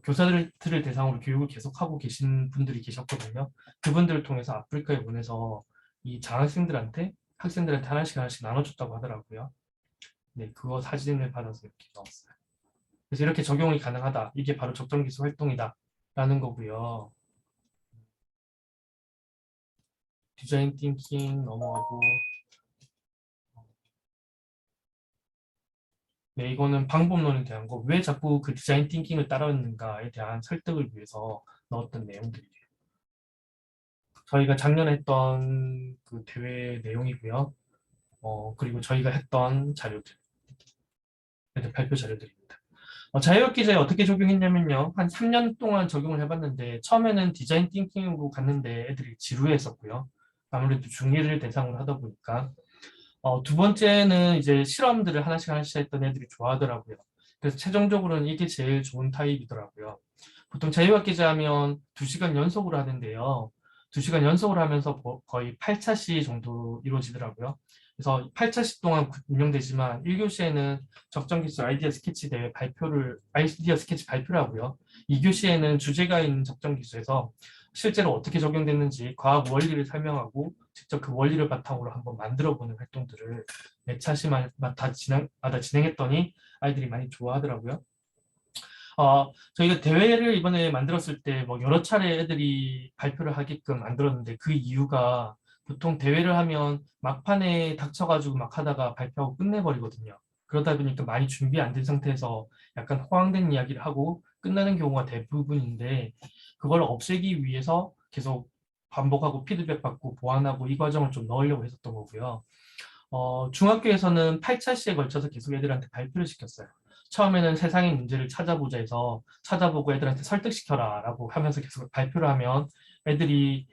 교사들을 대상으로 교육을 계속하고 계신 분들이 계셨거든요. 그분들을 통해서 아프리카에 보내서 이 학생들한테 하나씩 나눠줬다고 하더라고요. 네, 그거 사진을 받아서 이렇게 넣었어요. 그래서 이렇게 적용이 가능하다. 이게 바로 적정기술 활동이다. 라는 거고요. 디자인 띵킹 넘어가고. 네, 이거는 방법론에 대한 거. 왜 자꾸 디자인 띵킹을 따라했는가에 대한 설득을 위해서 넣었던 내용들이에요. 저희가 작년에 했던 대회 내용이고요. 그리고 저희가 했던 자료들. 발표 자료들입니다. 자유학기제에 어떻게 적용했냐면요. 한 3년 동안 적용을 해봤는데 처음에는 디자인 띵킹으로 갔는데 애들이 지루했었고요. 아무래도 중1을 대상으로 하다 보니까 두 번째는 이제 실험들을 하나씩 했던 애들이 좋아하더라고요. 그래서 최종적으로는 이게 제일 좋은 타입이더라고요. 보통 자유학기제 하면 2시간 연속으로 하는데요. 2시간 연속으로 하면서 거의 8차시 정도 이루어지더라고요. 그래서 8차시 동안 운영되지만 1교시에는 적정기술 아이디어 스케치 발표를 하고요. 2교시에는 주제가 있는 적정기술에서 실제로 어떻게 적용됐는지 과학 원리를 설명하고 직접 그 원리를 바탕으로 한번 만들어보는 활동들을 매 차시마다 진행했더니 아이들이 많이 좋아하더라고요. 저희가 대회를 이번에 만들었을 때 여러 차례 애들이 발표를 하게끔 만들었는데 그 이유가 보통 대회를 하면 막판에 닥쳐가지고 막 하다가 발표하고 끝내버리거든요. 그러다 보니까 많이 준비 안 된 상태에서 약간 호황된 이야기를 하고 끝나는 경우가 대부분인데 그걸 없애기 위해서 계속 반복하고 피드백 받고 보완하고 이 과정을 좀 넣으려고 했었던 거고요. 중학교에서는 8차시에 걸쳐서 계속 애들한테 발표를 시켰어요. 처음에는 세상의 문제를 찾아보자 해서 찾아보고 애들한테 설득시켜라 라고 하면서 계속 발표를 하면 애들이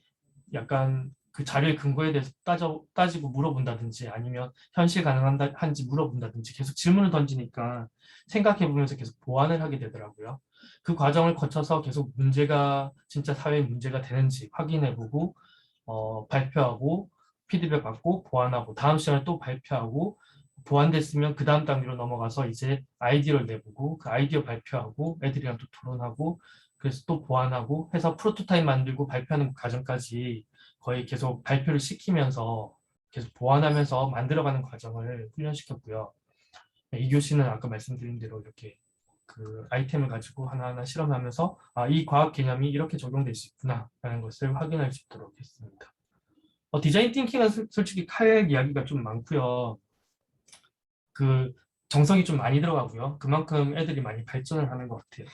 약간 그 자료의 근거에 대해서 따지고 물어본다든지 아니면 현실 가능한지 물어본다든지 계속 질문을 던지니까 생각해보면서 계속 보완을 하게 되더라고요. 그 과정을 거쳐서 계속 문제가 진짜 사회의 문제가 되는지 확인해보고 발표하고 피드백 받고 보완하고 다음 시간에 또 발표하고 보완됐으면 그 다음 단계로 넘어가서 이제 아이디어를 내보고 그 아이디어 발표하고 애들이랑 또 토론하고 그래서 또 보완하고 해서 프로토타입 만들고 발표하는 과정까지 거의 계속 발표를 시키면서 계속 보완하면서 만들어가는 과정을 훈련시켰고요. 2교시는 아까 말씀드린 대로 이렇게 그 아이템을 가지고 하나하나 실험하면서 이 과학 개념이 이렇게 적용될 수 있구나 라는 것을 확인할 수 있도록 했습니다. 디자인 띵킹은 솔직히 할 이야기가 좀 많고요. 그 정성이 좀 많이 들어가고요. 그만큼 애들이 많이 발전을 하는 것 같아요.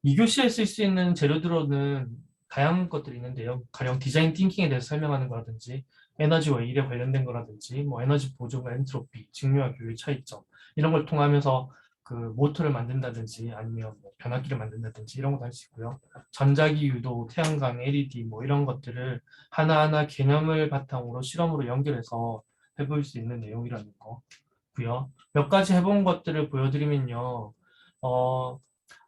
2교시에 쓸 수 있는 재료들로는 다양한 것들이 있는데요. 가령 디자인 띵킹에 대해서 설명하는 거라든지 에너지와 일에 관련된 거라든지 뭐 에너지 보존과 엔트로피, 직류와 교의 차이점 이런 걸 통하면서 그 모터를 만든다든지 아니면 뭐 변압기를 만든다든지 이런 것도 할 수 있고요. 전자기 유도, 태양광, LED 뭐 이런 것들을 하나하나 개념을 바탕으로 실험으로 연결해서 해볼 수 있는 내용이라는 거고요. 몇 가지 해본 것들을 보여드리면요.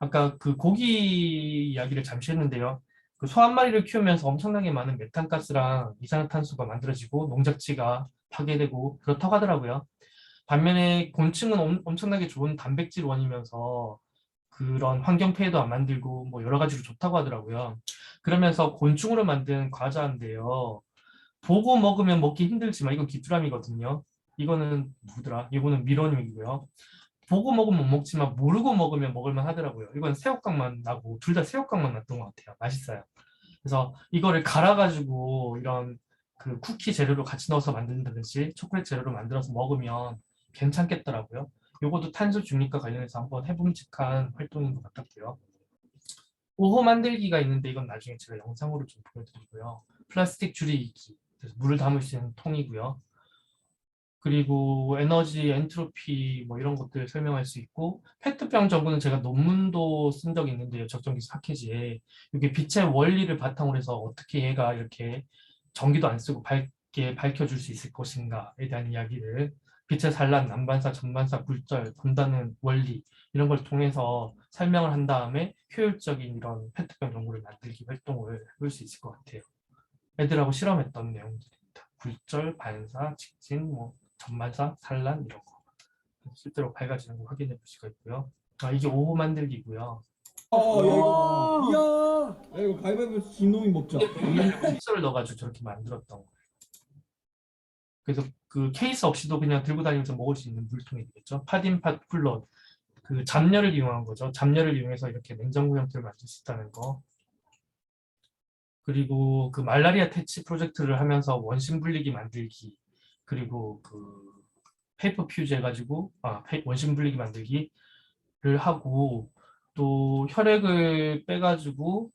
아까 그 고기 이야기를 잠시 했는데요. 그 소 한 마리를 키우면서 엄청나게 많은 메탄가스랑 이산화탄소가 만들어지고 농작지가 파괴되고 그렇다고 하더라고요. 반면에 곤충은 엄청나게 좋은 단백질 원이면서 그런 환경 폐해도 안 만들고 뭐 여러 가지로 좋다고 하더라고요. 그러면서 곤충으로 만든 과자인데요. 보고 먹으면 먹기 힘들지만 이건 귀뚜라미거든요. 이거는 뭐더라? 이거는 미로님이고요. 보고 먹으면 못 먹지만 모르고 먹으면 먹을만 하더라고요. 이건 새우깡만 나고 둘 다 새우깡만 났던 것 같아요. 맛있어요. 그래서 이거를 갈아가지고 이런 그 쿠키 재료로 같이 넣어서 만든다든지 초콜릿 재료로 만들어서 먹으면 괜찮겠더라고요. 요것도 탄소 중립과 관련해서 한번 해봄직한 활동인 것 같았고요. 오호 만들기가 있는데 이건 나중에 제가 영상으로 좀 보여드리고요. 플라스틱 줄이기, 그래서 물을 담을 수 있는 통이고요. 그리고 에너지, 엔트로피 뭐 이런 것들 설명할 수 있고 페트병 전구는 제가 논문도 쓴 적이 있는데요. 적정기술 파케지에 이게 빛의 원리를 바탕으로 해서 어떻게 얘가 이렇게 전기도 안 쓰고 밝게 밝혀줄 수 있을 것인가에 대한 이야기를 빛의 산란, 난반사, 전반사, 굴절, 본다는 원리 이런 걸 통해서 설명을 한 다음에 효율적인 이런 페트병 전구를 만들기 활동을 해볼 수 있을 것 같아요. 애들하고 실험했던 내용들입니다. 굴절, 반사, 직진, 뭐 전반사, 산란 이런 거 실제로 밝아지는 거 확인해 볼 수가 있고요. 이게 오호 만들기고요. 이야, 야, 이거 가위바위보 진 놈이 먹자. 케이스를 넣어가지고 저렇게 만들었던 거예요. 그래서 그 케이스 없이도 그냥 들고 다니면서 먹을 수 있는 물통이 되겠죠. 팟인팟 쿨러, 그 잡열을 이용한 거죠. 잡열을 이용해서 이렇게 냉장고 형태를 만들 수 있다는 거. 그리고 그 말라리아 퇴치 프로젝트를 하면서 원심 분리기 만들기, 그리고 그 페이퍼 퓨즈 해가지고 원심 분리기 만들기를 하고 또 혈액을 빼가지고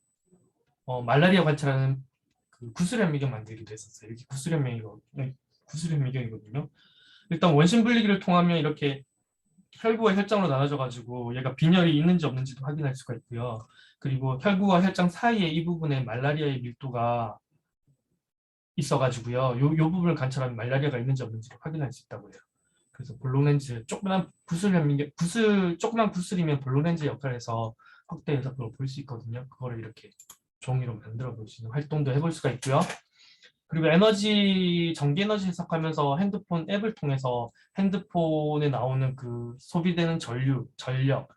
말라리아 관찰하는 그 구슬현미경 만들기도 했었어요. 이렇게 구슬현미경이거든요. 일단 원심 분리기를 통하면 이렇게 혈구와 혈장으로 나눠져 가지고 얘가 빈혈이 있는지 없는지도 확인할 수가 있고요. 그리고 혈구와 혈장 사이에 이 부분에 말라리아의 밀도가 있어가지고요. 요 부분을 관찰하면 말라리아가 있는지 없는지를 확인할 수 있다고 해요. 그래서 볼록렌즈 조그만 조그만 구슬이면 볼록렌즈 역할을 해서 확대해서 그걸 볼 수 있거든요. 그거를 이렇게 종이로 만들어 볼 수 있는 활동도 해볼 수가 있고요. 그리고 전기 에너지 해석하면서 핸드폰 앱을 통해서 핸드폰에 나오는 그 소비되는 전력량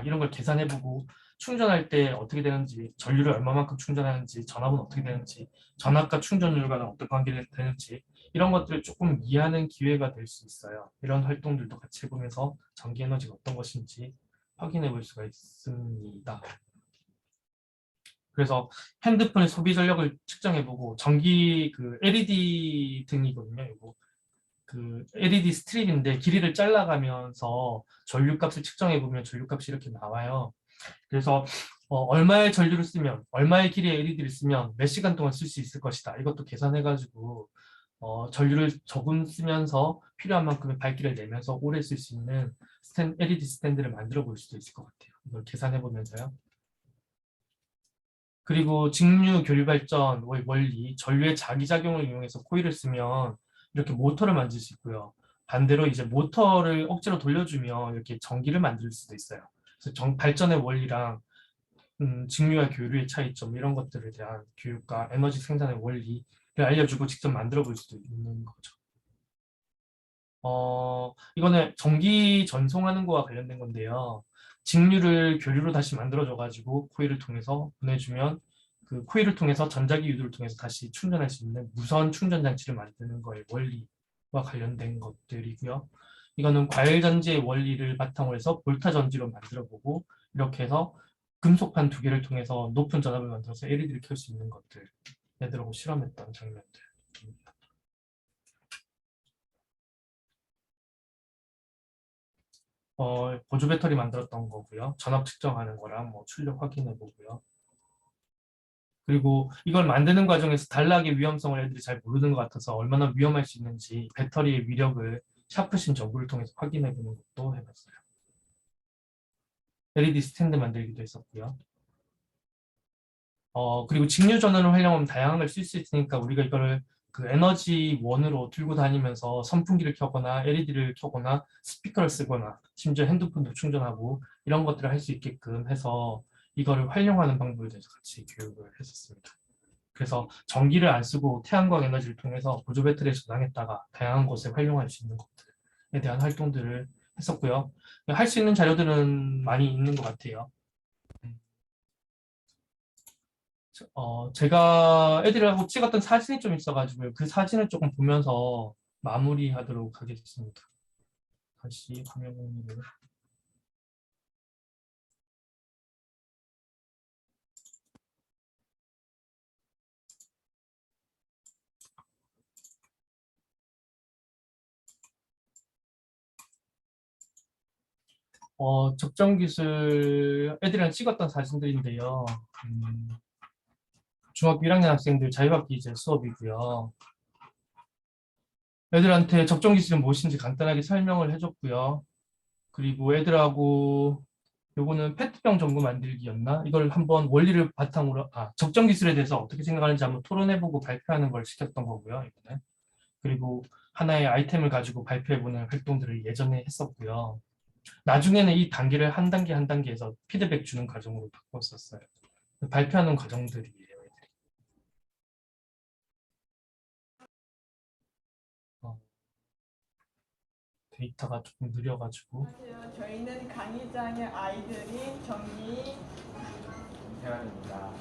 이런 걸 계산해보고 충전할 때 어떻게 되는지, 전류를 얼마만큼 충전하는지, 전압은 어떻게 되는지, 전압과 충전율과는 어떤 관계가 되는지 이런 것들을 조금 이해하는 기회가 될 수 있어요. 이런 활동들도 같이 해보면서 전기 에너지가 어떤 것인지 확인해 볼 수가 있습니다. 그래서 핸드폰의 소비 전력을 측정해보고 전기 그 LED 등이거든요. 이거 그 LED 스트립인데 길이를 잘라가면서 전류값을 측정해보면 전류값이 이렇게 나와요. 그래서 얼마의 전류를 쓰면 얼마의 길이의 LED를 쓰면 몇 시간 동안 쓸 수 있을 것이다. 이것도 계산해가지고 전류를 조금 쓰면서 필요한 만큼의 밝기를 내면서 오래 쓸 수 있는 LED 스탠드를 만들어 볼 수도 있을 것 같아요. 이걸 계산해 보면서요. 그리고 직류 교류 발전 원리, 전류의 자기작용을 이용해서 코일을 쓰면 이렇게 모터를 만들 수 있고요. 반대로 이제 모터를 억지로 돌려주면 이렇게 전기를 만들 수도 있어요. 그래서 발전의 원리랑 직류와 교류의 차이점 이런 것들에 대한 교육과 에너지 생산의 원리를 알려주고 직접 만들어 볼 수도 있는 거죠. 이거는 전기 전송하는 거와 관련된 건데요. 직류를 교류로 다시 만들어줘 가지고 코일을 통해서 보내주면 그 코일을 통해서 전자기 유도를 통해서 다시 충전할 수 있는 무선 충전 장치를 만드는 거의 원리와 관련된 것들이고요. 이거는 과일 전지의 원리를 바탕으로 해서 볼타 전지로 만들어 보고 이렇게 해서 금속판 두 개를 통해서 높은 전압을 만들어서 LED를 켤 수 있는 것들 얘들하고 실험했던 장면들입니다. 보조 배터리 만들었던 거고요. 전압 측정하는 거랑 뭐 출력 확인해 보고요. 그리고 이걸 만드는 과정에서 단락의 위험성을 애들이 잘 모르는 것 같아서 얼마나 위험할 수 있는지 배터리의 위력을 샤프신 전구를 통해서 확인해 보는 것도 해봤어요. LED 스탠드 만들기도 했었고요. 그리고 직류 전원을 활용하면 다양한 걸 쓸 수 있으니까 우리가 이거를 그 에너지 원으로 들고 다니면서 선풍기를 켜거나 LED를 켜거나 스피커를 쓰거나 심지어 핸드폰도 충전하고 이런 것들을 할 수 있게끔 해서 이거를 활용하는 방법에 대해서 같이 교육을 했었습니다. 그래서 전기를 안 쓰고 태양광 에너지를 통해서 보조 배터리에 저장했다가 다양한 곳에 활용할 수 있는 것들에 대한 활동들을 했었고요. 할 수 있는 자료들은 많이 있는 것 같아요. 제가 애들하고 찍었던 사진이 좀 있어가지고요. 그 사진을 조금 보면서 마무리하도록 하겠습니다. 다시 화면 공유를. 적정 기술 애들이랑 찍었던 사진들인데요. 중학교 1학년 학생들 자유학기 이제 수업이고요. 애들한테 적정 기술이 무엇인지 간단하게 설명을 해줬고요. 그리고 애들하고 요거는 페트병 전구 만들기였나? 이걸 한번 원리를 바탕으로 적정 기술에 대해서 어떻게 생각하는지 한번 토론해보고 발표하는 걸 시켰던 거고요. 이번에. 그리고 하나의 아이템을 가지고 발표해보는 활동들을 예전에 했었고요. 나중에는 이 단계를 한 단계 한 단계에서 피드백 주는 과정으로 바꿨었어요. 발표하는 과정들이에요. 애들이. 데이터가 조금 느려가지고. 안녕하세요. 저희는 강의장의 아이들이 정리 대화입니다.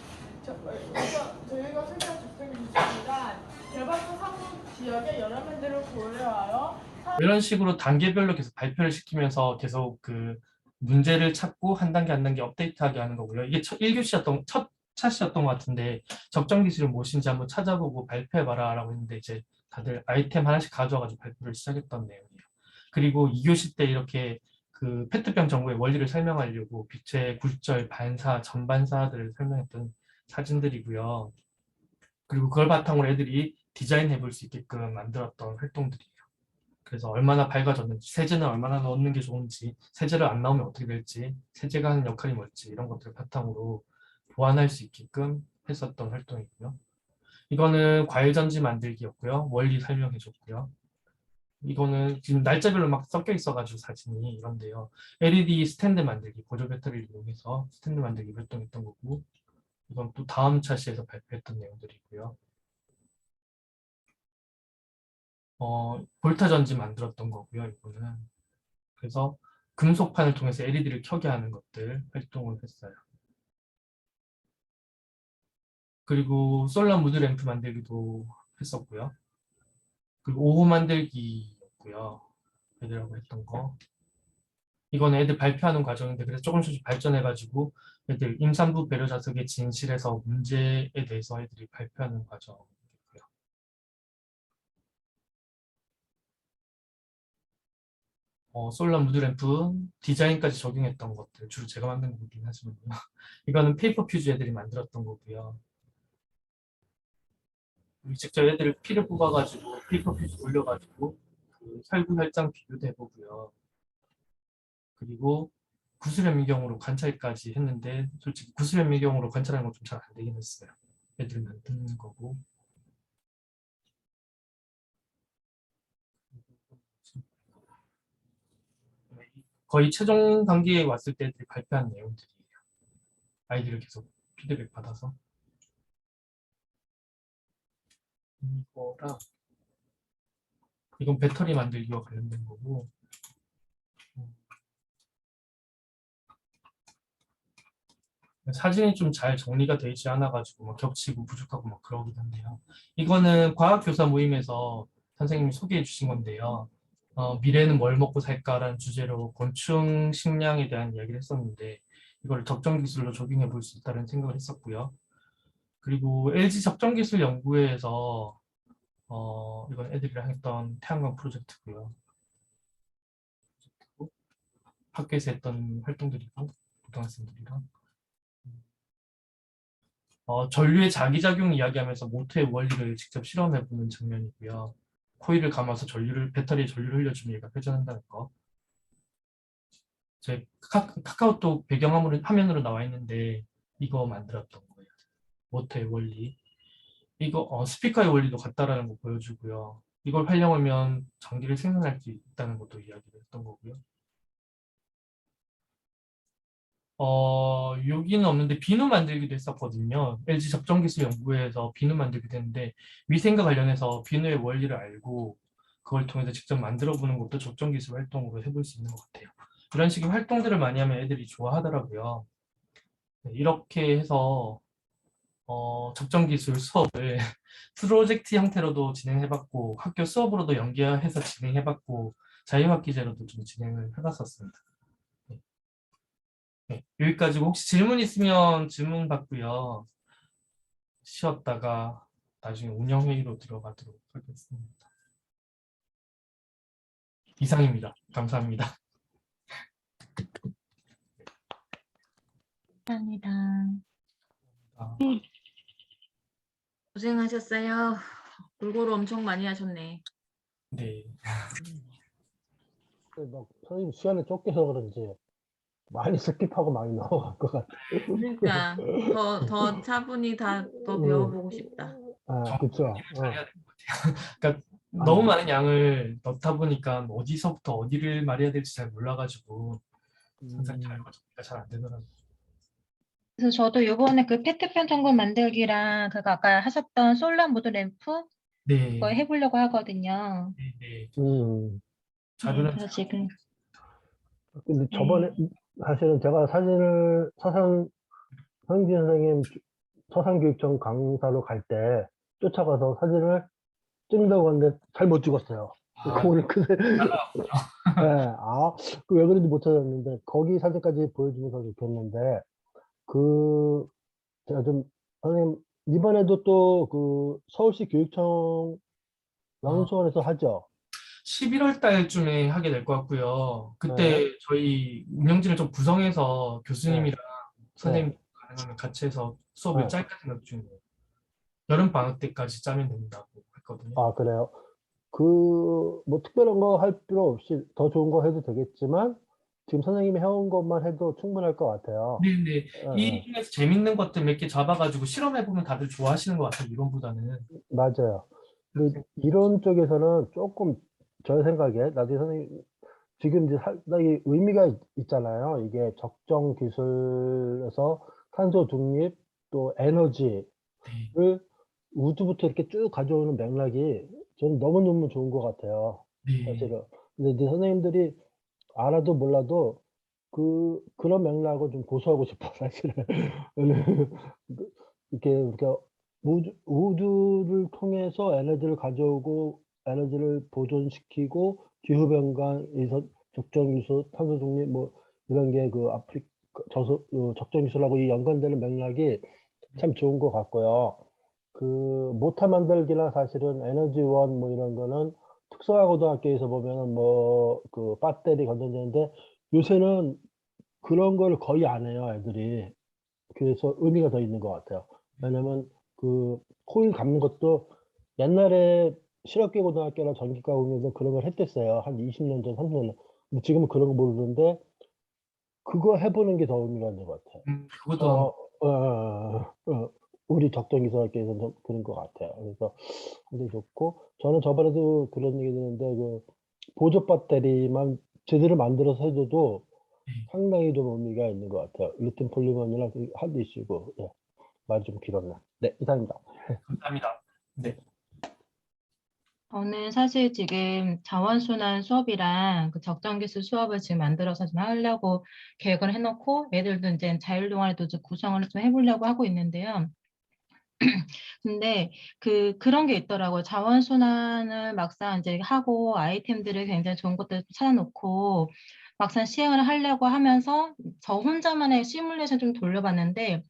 저희가 소개한 적성이 좋습니다. 개발도 상부 지역의 여러 면들을 고려하여 이런 식으로 단계별로 계속 발표를 시키면서 계속 그 문제를 찾고 한 단계 한 단계 업데이트하게 하는 거고요. 이게 첫 1교시였던 첫 차시였던 것 같은데 적정 기술이 무엇인지 한번 찾아보고 발표해봐라 라고 했는데 이제 다들 아이템 하나씩 가져와가지고 발표를 시작했던 내용이에요. 그리고 2교시 때 이렇게 그 페트병 전구의 원리를 설명하려고 빛의 굴절, 반사, 전반사들을 설명했던 사진들이고요. 그리고 그걸 바탕으로 애들이 디자인해 볼 수 있게끔 만들었던 활동들이에요. 그래서 얼마나 밝아졌는지, 세제는 얼마나 넣는 게 좋은지, 세제를 안 넣으면 어떻게 될지, 세제가 하는 역할이 뭘지 이런 것들을 바탕으로 보완할 수 있게끔 했었던 활동이고요. 이거는 과일전지 만들기였고요. 원리 설명해줬고요. 이거는 지금 날짜별로 막 섞여 있어가지고 사진이 이런데요. LED 스탠드 만들기, 보조 배터리를 이용해서 스탠드 만들기 활동했던 거고, 이건 또 다음 차시에서 발표했던 내용들이고요. 볼타 전지 만들었던 거고요. 이거는 그래서 금속판을 통해서 LED를 켜게 하는 것들 활동을 했어요. 그리고 솔라 무드 램프 만들기도 했었고요. 그리고 오후 만들기였고요. 애들하고 했던 거. 이건 애들 발표하는 과정인데 그래서 조금씩 발전해가지고 애들 임산부 배려 자석의 진실에서 문제에 대해서 애들이 발표하는 과정이고요. 솔라 무드램프 디자인까지 적용했던 것들 주로 제가 만든 거긴 하지만 이거는 페이퍼 퓨즈 애들이 만들었던 거고요. 직접 애들 피를 뽑아가지고 페이퍼 퓨즈 올려가지고 그 혈구 혈장 비교도 해보고요. 그리고 구슬현미경으로 관찰까지 했는데 솔직히 구슬현미경으로 관찰하는 건 좀 잘 안 되긴 했어요. 애들만 듣는 거고. 거의 최종 단계에 왔을 때 애들이 발표한 내용들이에요. 아이디를 계속 피드백 받아서. 이거랑 이건 배터리 만들기와 관련된 거고. 사진이 좀 잘 정리가 되어 있지 않아가지고 막 겹치고 부족하고 막 그러긴 한데요. 이거는 과학교사 모임에서 선생님이 소개해 주신 건데요. 미래는 뭘 먹고 살까라는 주제로 곤충 식량에 대한 이야기를 했었는데 이걸 적정 기술로 적용해 볼 수 있다는 생각을 했었고요. 그리고 LG 적정기술 연구회에서 이건 애들이랑 했던 태양광 프로젝트고요. 학교에서 했던 활동들이고 고등학생들이랑 전류의 자기작용 이야기하면서 모터의 원리를 직접 실험해보는 장면이고요. 코일을 감아서 배터리에 전류를 흘려주면 얘가 회전한다는 거. 제 카카오톡 화면으로 나와 있는데 이거 만들었던 거예요. 모터의 원리. 이거 스피커의 원리도 같다라는 거 보여주고요. 이걸 활용하면 전기를 생산할 수 있다는 것도 이야기를 했던 거고요. 여기는 없는데 비누 만들기도 했었거든요. LG 적정기술연구회에서 비누 만들기도 했는데 위생과 관련해서 비누의 원리를 알고 그걸 통해서 직접 만들어보는 것도 적정기술 활동으로 해볼 수 있는 것 같아요. 이런 식의 활동들을 많이 하면 애들이 좋아하더라고요. 네, 이렇게 해서 적정기술 수업을 프로젝트 형태로도 진행해봤고 학교 수업으로도 연계해서 진행해봤고 자유학기제로도 좀 진행을 해봤었습니다. 네, 여기까지고 혹시 질문 있으면 질문 받고요. 쉬었다가 나중에 운영회의로 들어가도록 하겠습니다. 이상입니다. 감사합니다. 감사합니다. 아, 고생하셨어요. 골고루 엄청 많이 하셨네. 네. 막 선생님 시간에 쫓겨서 그런지 많이 스킵하고 많이 넘어갈 것 같아. 그러니까 더 차분히 더 배워보고 싶다. 아, 그쵸. 잘해야 될 것 같아요. 그러니까 너무 많은 양을 넣다 보니까 어디서부터 어디를 말해야 될지 잘 몰라가지고 항상 정리가 잘 안 되더라고요. 그래서 저도 요번에 그 페트병 전구 만들기랑 그거 아까 하셨던 솔라 모드 램프 네. 그거 해보려고 하거든요. 네, 네. 네, 자료는 그래서 지금 근데 저번에 사실은 제가 사진을 성진 선생님 서산교육청 강사로 갈 때 쫓아가서 사진을 찍는다고 하는데 잘 못 찍었어요. 오늘 그새 네, 왜 그런지 못 찾았는데 거기 사진까지 보여주면 더 좋겠는데 제가 좀 선생님 이번에도 또 그 서울시 교육청 영수원에서 하죠. 11월 달쯤에 하게 될 것 같고요. 그때 저희 운영진을 좀 구성해서 교수님이랑 선생님 가능하면 같이 해서 수업을 짤까 생각 중이에요. 여름 방학 때까지 짜면 된다고 했거든요. 아, 그래요? 뭐 특별한 거 할 필요 없이 더 좋은 거 해도 되겠지만 지금 선생님이 해온 것만 해도 충분할 것 같아요. 네. 이 중에서 재밌는 것들 몇 개 잡아가지고 실험해보면 다들 좋아하시는 것 같아요. 이론보다는. 맞아요. 근데 이론 쪽에서는 조금 저 생각에 나중에 선생님 지금 이제 상당히 의미가 있잖아요. 이게 적정 기술에서 탄소 중립 또 에너지를 우주부터 이렇게 쭉 가져오는 맥락이 저는 너무너무 좋은 것 같아요. 사실은. 근데 이제 선생님들이 알아도 몰라도 그런 맥락을 좀 고수하고 싶어, 사실은. 이렇게 우리가 우주를 통해서 에너지를 가져오고 에너지를 보존시키고 기후변화에서 적정기술, 탄소중립 뭐 이런 게 적정기술하고 이 연관되는 맥락이 참 좋은 것 같고요. 모터 만들기나 사실은 에너지원 뭐 이런 거는 특성화고등학교에서 보면은 배터리 건전지인데 요새는 그런 걸 거의 안 해요, 애들이. 그래서 의미가 더 있는 것 같아요. 왜냐면 코일 감는 것도 옛날에 실업계 고등학교나 전기과 공에서 그런 걸 했댔어요. 한 20년 전, 30년 전. 근데 지금은 그런 거 모르는데 그거 해보는 게 더 의미가 있는 것 같아요. 그것도 우리 적정 기술학계에서는 좀 그런 것 같아요. 그래서 굉장히 좋고, 저는 저번에도 그런 얘기 듣는데, 그 보조 배터리만 제대로 만들어서 해줘도 상당히 좀 의미가 있는 것 같아요. 리튬 폴리머니랑 하드 이슈고, 예. 말이 좀 길었네. 네, 이상입니다. 감사합니다. 네. 저는 사실 지금 자원순환 수업이랑 그 적정기술 수업을 지금 만들어서 좀 하려고 계획을 해놓고 애들도 이제 자율동아리도 좀 구성을 좀 해보려고 하고 있는데요. 근데 그런 게 있더라고요. 자원순환을 막상 이제 하고 아이템들을 굉장히 좋은 것들을 찾아놓고 막상 시행을 하려고 하면서 저 혼자만의 시뮬레이션 좀 돌려봤는데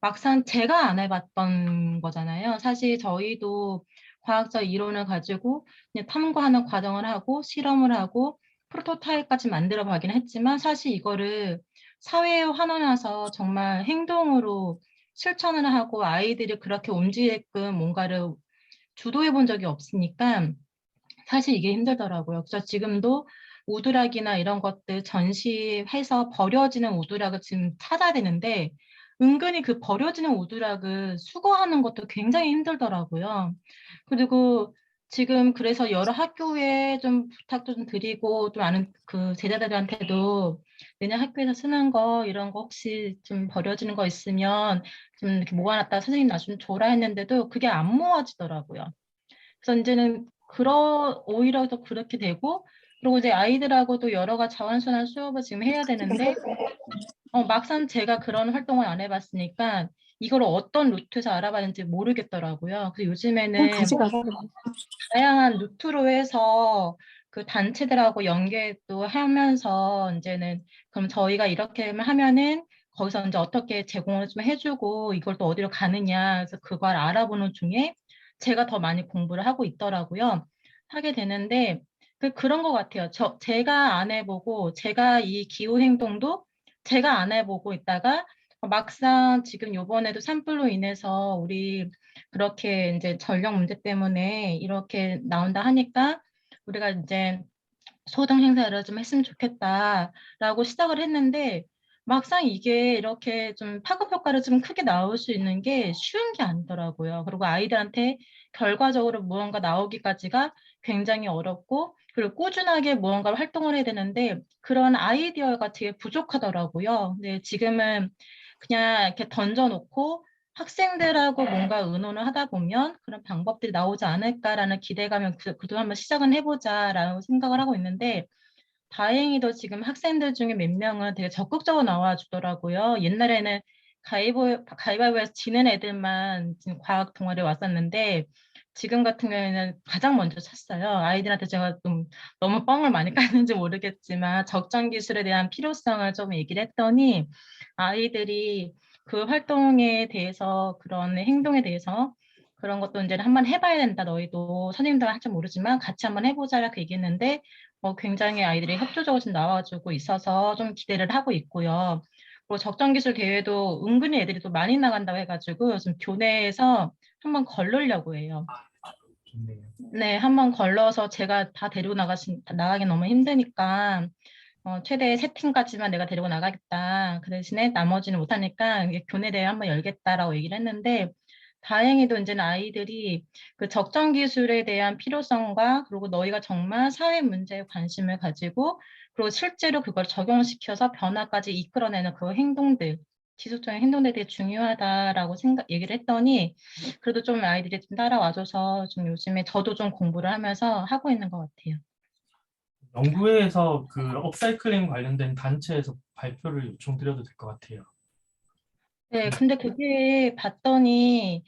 막상 제가 안 해봤던 거잖아요. 사실 저희도 과학적 이론을 가지고 그냥 탐구하는 과정을 하고 실험을 하고 프로토타입까지 만들어 가긴 했지만 사실 이거를 사회에 환원해서 정말 행동으로 실천을 하고 아이들이 그렇게 움직이게끔 뭔가를 주도해 본 적이 없으니까 사실 이게 힘들더라고요. 그래서 지금도 우드락이나 이런 것들 전시해서 버려지는 우드락을 지금 찾아야 되는데 은근히 그 버려지는 우드락을 수거하는 것도 굉장히 힘들더라고요. 그리고 지금 그래서 여러 학교에 좀 부탁도 좀 드리고 좀 아는 그 제자들한테도 내년 학교에서 쓰는 거 이런 거 혹시 좀 버려지는 거 있으면 좀 이렇게 모아놨다 선생님 나중에 줘라 했는데도 그게 안 모아지더라고요. 그래서 이제는 오히려 더 그렇게 되고 그리고 이제 아이들하고도 여러 가지 자원순환 수업을 지금 해야 되는데 막상 제가 그런 활동을 안 해봤으니까 이걸 어떤 루트에서 알아봤는지 모르겠더라고요. 그래서 요즘에는 다양한 루트로 해서 그 단체들하고 연계도 하면서 이제는 그럼 저희가 이렇게 하면은 거기서 이제 어떻게 제공을 좀 해주고 이걸 또 어디로 가느냐 그래서 그걸 알아보는 중에 제가 더 많이 공부를 하고 있더라고요. 하게 되는데 그런 것 같아요. 제가 안 해보고 제가 이 기후 행동도 제가 안 해보고 있다가 막상 지금 요번에도 산불로 인해서 우리 그렇게 이제 전력 문제 때문에 이렇게 나온다 하니까 우리가 이제 소등 행사를 좀 했으면 좋겠다라고 시작을 했는데 막상 이게 이렇게 좀 파급 효과를 좀 크게 나올 수 있는 게 쉬운 게 아니더라고요. 그리고 아이들한테 결과적으로 무언가 나오기까지가 굉장히 어렵고 그리고 꾸준하게 무언가 활동을 해야 되는데 그런 아이디어가 되게 부족하더라고요. 근데 지금은 그냥 이렇게 던져놓고 학생들하고 뭔가 의논을 하다 보면 그런 방법들이 나오지 않을까라는 기대감을 그래도 한번 시작은 해보자라고 생각을 하고 있는데 다행히도 지금 학생들 중에 몇 명은 되게 적극적으로 나와주더라고요. 옛날에는 가위바위보에서 지는 애들만 지금 과학 동아리에 왔었는데 지금 같은 경우에는 가장 먼저 찼어요. 아이들한테 제가 좀 너무 뻥을 많이 깠는지 모르겠지만 적정 기술에 대한 필요성을 좀 얘기를 했더니 아이들이 그 활동에 대해서 그런 행동에 대해서 그런 것도 이제 한번 해봐야 된다. 너희도 선생님도 할 줄 모르지만 같이 한번 해보자라고 얘기했는데 굉장히 아이들이 협조적으로 좀 나와주고 있어서 좀 기대를 하고 있고요. 그리고 적정기술 대회도 은근히 애들이 또 많이 나간다고 해가지고 좀 교내에서 한번 걸르려고 해요. 좋네요. 네, 한번 걸러서 제가 다 데리고 나가기 너무 힘드니까 최대 3팀까지만 내가 데리고 나가겠다. 그 대신에 나머지는 못하니까 교내 대회 한번 열겠다라고 얘기를 했는데 다행히도 이제는 아이들이 그 적정 기술에 대한 필요성과 그리고 너희가 정말 사회 문제에 관심을 가지고 그리고 실제로 그걸 적용시켜서 변화까지 이끌어내는 그 행동들, 지속적인 행동들이 되게 중요하다라고 얘기를 했더니 그래도 좀 아이들이 좀 따라와줘서 좀 요즘에 저도 좀 공부를 하면서 하고 있는 것 같아요. 연구회에서 그 업사이클링 관련된 단체에서 발표를 요청드려도 될 것 같아요. 네, 근데 그게 봤더니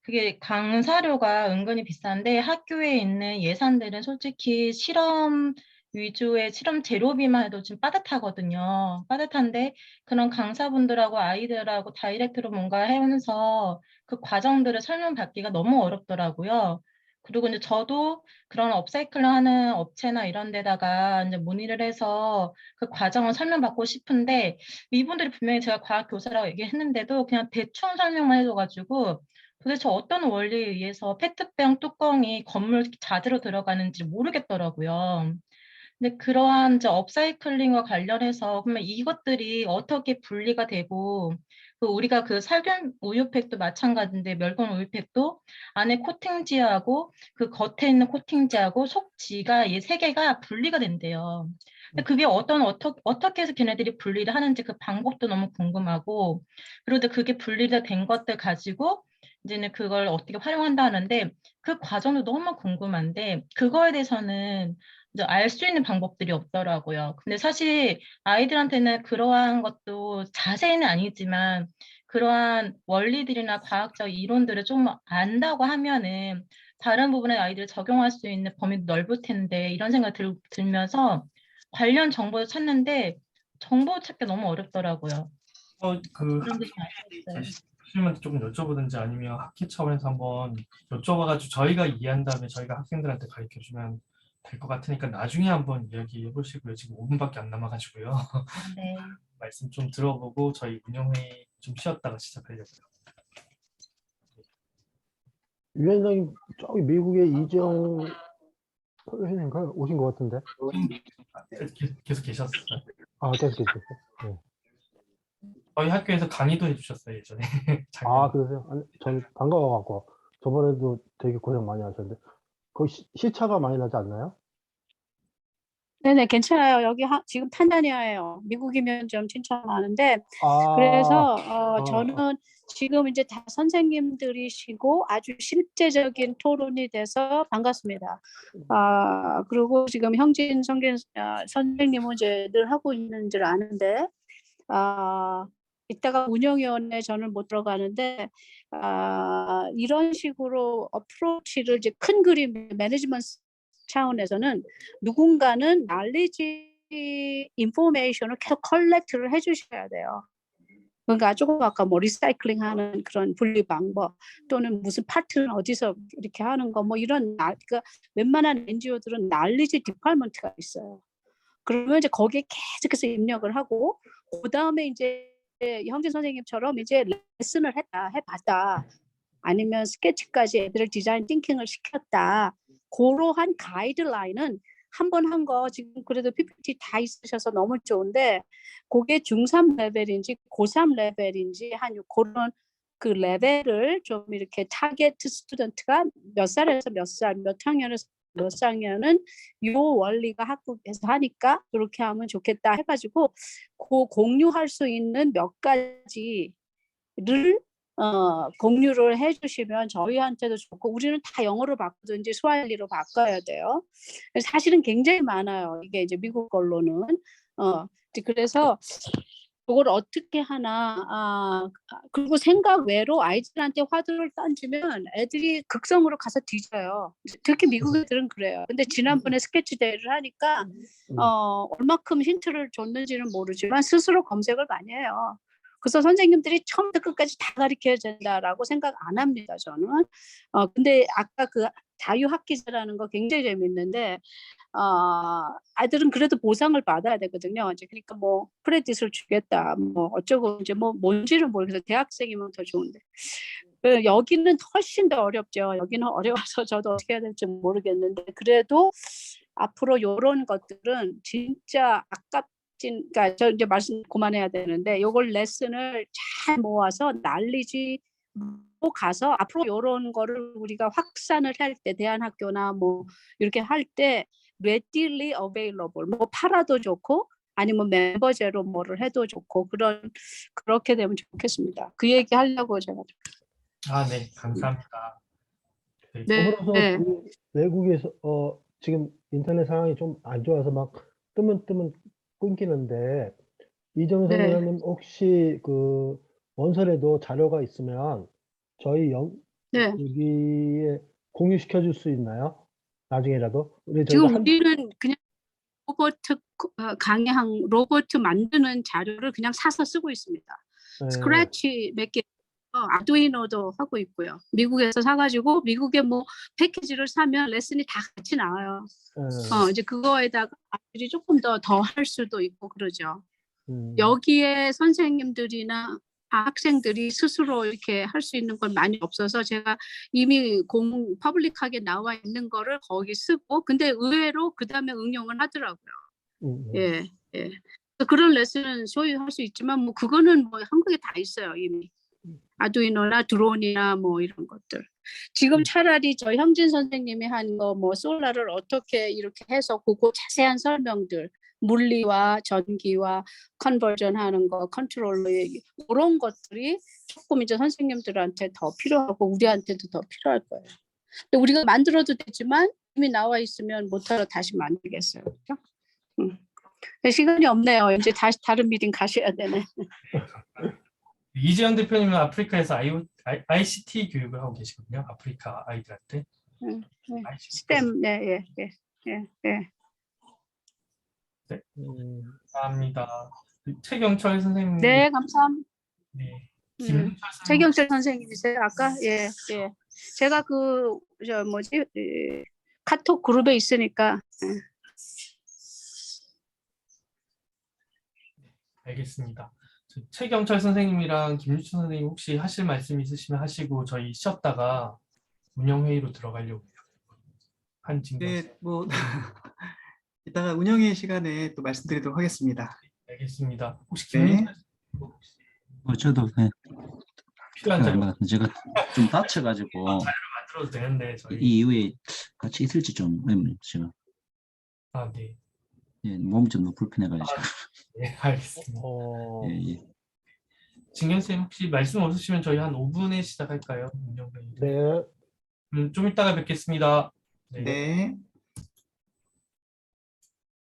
그게 강사료가 은근히 비싼데 학교에 있는 예산들은 솔직히 실험 위주의 실험 재료비만 해도 지금 빠듯하거든요. 빠듯한데 그런 강사분들하고 아이들하고 다이렉트로 뭔가 하면서 그 과정들을 설명받기가 너무 어렵더라고요. 그리고 이제 저도 그런 업사이클을 하는 업체나 이런 데다가 이제 문의를 해서 그 과정을 설명받고 싶은데 이분들이 분명히 제가 과학 교사라고 얘기했는데도 그냥 대충 설명만 해줘가지고 도대체 어떤 원리에 의해서 페트병 뚜껑이 건물 자재로 들어가는지 모르겠더라고요. 근데 그러한 이제 업사이클링과 관련해서 그러면 이것들이 어떻게 분리가 되고 그 우리가 그 살균 우유팩도 마찬가지인데 멸균 우유팩도 안에 코팅지하고 그 겉에 있는 코팅지하고 속지가 이 세 개가 분리가 된대요. 근데 그게 어떻게 해서 걔네들이 분리를 하는지 그 방법도 너무 궁금하고 그리고 그게 분리가 된 것들 가지고 이제는 그걸 어떻게 활용한다 하는데 그 과정도 너무 궁금한데 그거에 대해서는 알 수 있는 방법들이 없더라고요. 근데 사실 아이들한테는 그러한 것도 자세히는 아니지만 그러한 원리들이나 과학적 이론들을 좀 안다고 하면은 다른 부분에 아이들이 적용할 수 있는 범위도 넓을 텐데 이런 생각 들면서 관련 정보를 찾는데 정보 찾기 너무 어렵더라고요. 그 그런 게 좀 아쉬웠어요. 교수님한테 조금 여쭤보든지 아니면 학회 차원에서 한번 여쭤봐가지고 저희가 이해한 다음에 저희가 학생들한테 가르쳐주면 될 것 같으니까 나중에 한번 이야기해 보시고요. 지금 5분밖에 안 남아가지고요. 네. 말씀 좀 들어보고 저희 운영회의 좀 쉬었다가 시작하려고요. 위원장님 저기 미국의 이재용 선생님인가 오신 것 같은데. 계속 계셨어요. 아, 계속 계셨어요. 네. 저희 학교에서 강의도 해주셨어요 예전에. 아, 그러세요? 아니, 전 반가워갖고 저번에도 되게 고생 많이 하셨는데 거기 시차가 많이 나지 않나요? 네네, 괜찮아요. 여기 지금 탄자니아예요. 미국이면 좀 괜찮은데 아, 그래서 어, 저는 지금 이제 다 선생님들이시고 아주 실제적인 토론이 돼서 반갑습니다. 그리고 지금 형진 선생님은 이제 늘 하고 있는 줄 아는데 이따가 운영위원회 저는 못 들어가는데 이런 식으로 어프로치를 이제 큰 그림 매니지먼트 차원에서는 누군가는 knowledge information을 계속 컬렉트를 해주셔야 돼요. 그러니까 조금 아까 뭐 리사이클링하는 그런 분리 방법 또는 무슨 파트는 어디서 이렇게 하는 거 뭐 이런 그러니까 웬만한 NGO들은 knowledge 디파트먼트가 있어요. 그러면 이제 거기에 계속해서 입력을 하고 그 다음에 이제 형진 선생님처럼 이제 레슨을 해봤다. 아니면 스케치까지 애들을 디자인 띵킹을 시켰다. 그러한 가이드라인은 한 번 한 거 지금 그래도 PPT 다 있으셔서 너무 좋은데 그게 중3 레벨인지 고3 레벨인지 한 그런 그 레벨을 좀 이렇게 타겟 스튜던트가 몇 살에서 몇 살, 몇 학년에서 몇 학년은 요 원리가 학급에서 하니까 그렇게 하면 좋겠다 해가지고 그 공유할 수 있는 몇 가지를 공유를 해주시면 저희한테도 좋고 우리는 다 영어로 바꾸든지 스와힐리로 바꿔야 돼요. 사실은 굉장히 많아요. 이게 이제 미국 걸로는 그래서 그걸 어떻게 하나 그리고 생각 외로 아이들한테 화두를 던지면 애들이 극성으로 가서 뒤져요. 특히 미국 애들은 그래요. 근데 지난번에 스케치 대회를 하니까 얼마큼 힌트를 줬는지는 모르지만 스스로 검색을 많이 해요. 그래서 선생님들이 처음부터 끝까지 다 가르쳐야 된다라고 생각 안 합니다, 저는. 근데 아까 그 자유학기제라는 거 굉장히 재밌는데 아이들은 그래도 보상을 받아야 되거든요. 이제 그러니까 뭐 크레딧을 주겠다, 뭐 어쩌고 이제 뭐 뭔지는 모르겠어요. 대학생이면 더 좋은데. 여기는 훨씬 더 어렵죠. 여기는 어려워서 저도 어떻게 해야 될지 모르겠는데 그래도 앞으로 이런 것들은 진짜 그러니까 저 이제 말씀 그만해야 되는데 요걸 레슨을 잘 모아서 날리지 가서 앞으로 이런 거를 우리가 확산을 할 때 대안학교나 뭐 이렇게 할 때 readily available 뭐 팔아도 좋고 아니면 멤버제로 뭐를 해도 좋고 그렇게 되면 좋겠습니다. 그 얘기 하려고 제가. 네, 감사합니다. 네. 더불어서 그 외국에서 지금 인터넷 상황이 좀 안 좋아서 막 뜨면 끊기는데 이정선 의원님 혹시 그 원설에도 자료가 있으면 저희 여기에 공유시켜 줄 수 있나요? 나중에라도 지금 우리는 그냥 로봇 만드는 자료를 그냥 사서 쓰고 있습니다. 스크래치 몇 개 아두이노도 하고 있고요. 미국에서 사가지고 미국에 뭐 패키지를 사면 레슨이 다 같이 나와요. 이제 그거에다가 아이들이 조금 더 할 수도 있고 그러죠. 여기에 선생님들이나 학생들이 스스로 이렇게 할 수 있는 건 많이 없어서 제가 이미 퍼블릭하게 나와 있는 거를 거기 쓰고 근데 의외로 그다음에 응용을 하더라고요. 예. 예. 그런 레슨은 소유할 수 있지만 뭐 그거는 뭐 한국에 다 있어요, 이미. 아두이노나 드론이나 뭐 이런 것들. 지금 차라리 저 형진 선생님이 한 거 뭐 솔라를 어떻게 이렇게 해서 그거 자세한 설명들 물리와 전기와 컨버전 하는 거 컨트롤러 이런 것들이 조금 이제 선생님들한테 더 필요하고 우리한테도 더 필요할 거예요. 근데 우리가 만들어도 되지만 이미 나와 있으면 못하러 다시 만들겠어요. 그렇죠? 시간이 없네요. 이제 다시 다른 미팅 가셔야 되네. 이재현 대표님은 아프리카에서 ICT 교육을 하고 계시거든요. 아프리카 아이들한테. 스템, 네. 네, 감사합니다. 최경철 선생님. 네, 감사합니다. 네, 김윤철 선생님. 최경철 선생님이세요? 아까 예. 제가 카톡 그룹에 있으니까. 알겠습니다. 최경철 선생님이랑 김유춘 선생님 혹시 하실 말씀 있으시면 하시고 저희 쉬었다가 운영회의로 들어가려고 해요. 네, 뭐 이따가 운영회 시간에 또 말씀드리도록 하겠습니다. 알겠습니다. 혹시 네. 저도 필요한 자료 제가 좀 다쳐가지고 만들어도 되는데 저희 이 이후에 같이 있을지 좀 제가 네. 예, 몸이 좀 너무 불편해가지고 네, 알겠습니다. 예. 진경 쌤 혹시 말씀 없으시면 저희 한 5분에 시작할까요? 운영회의. 네. 좀 이따가 뵙겠습니다. 네.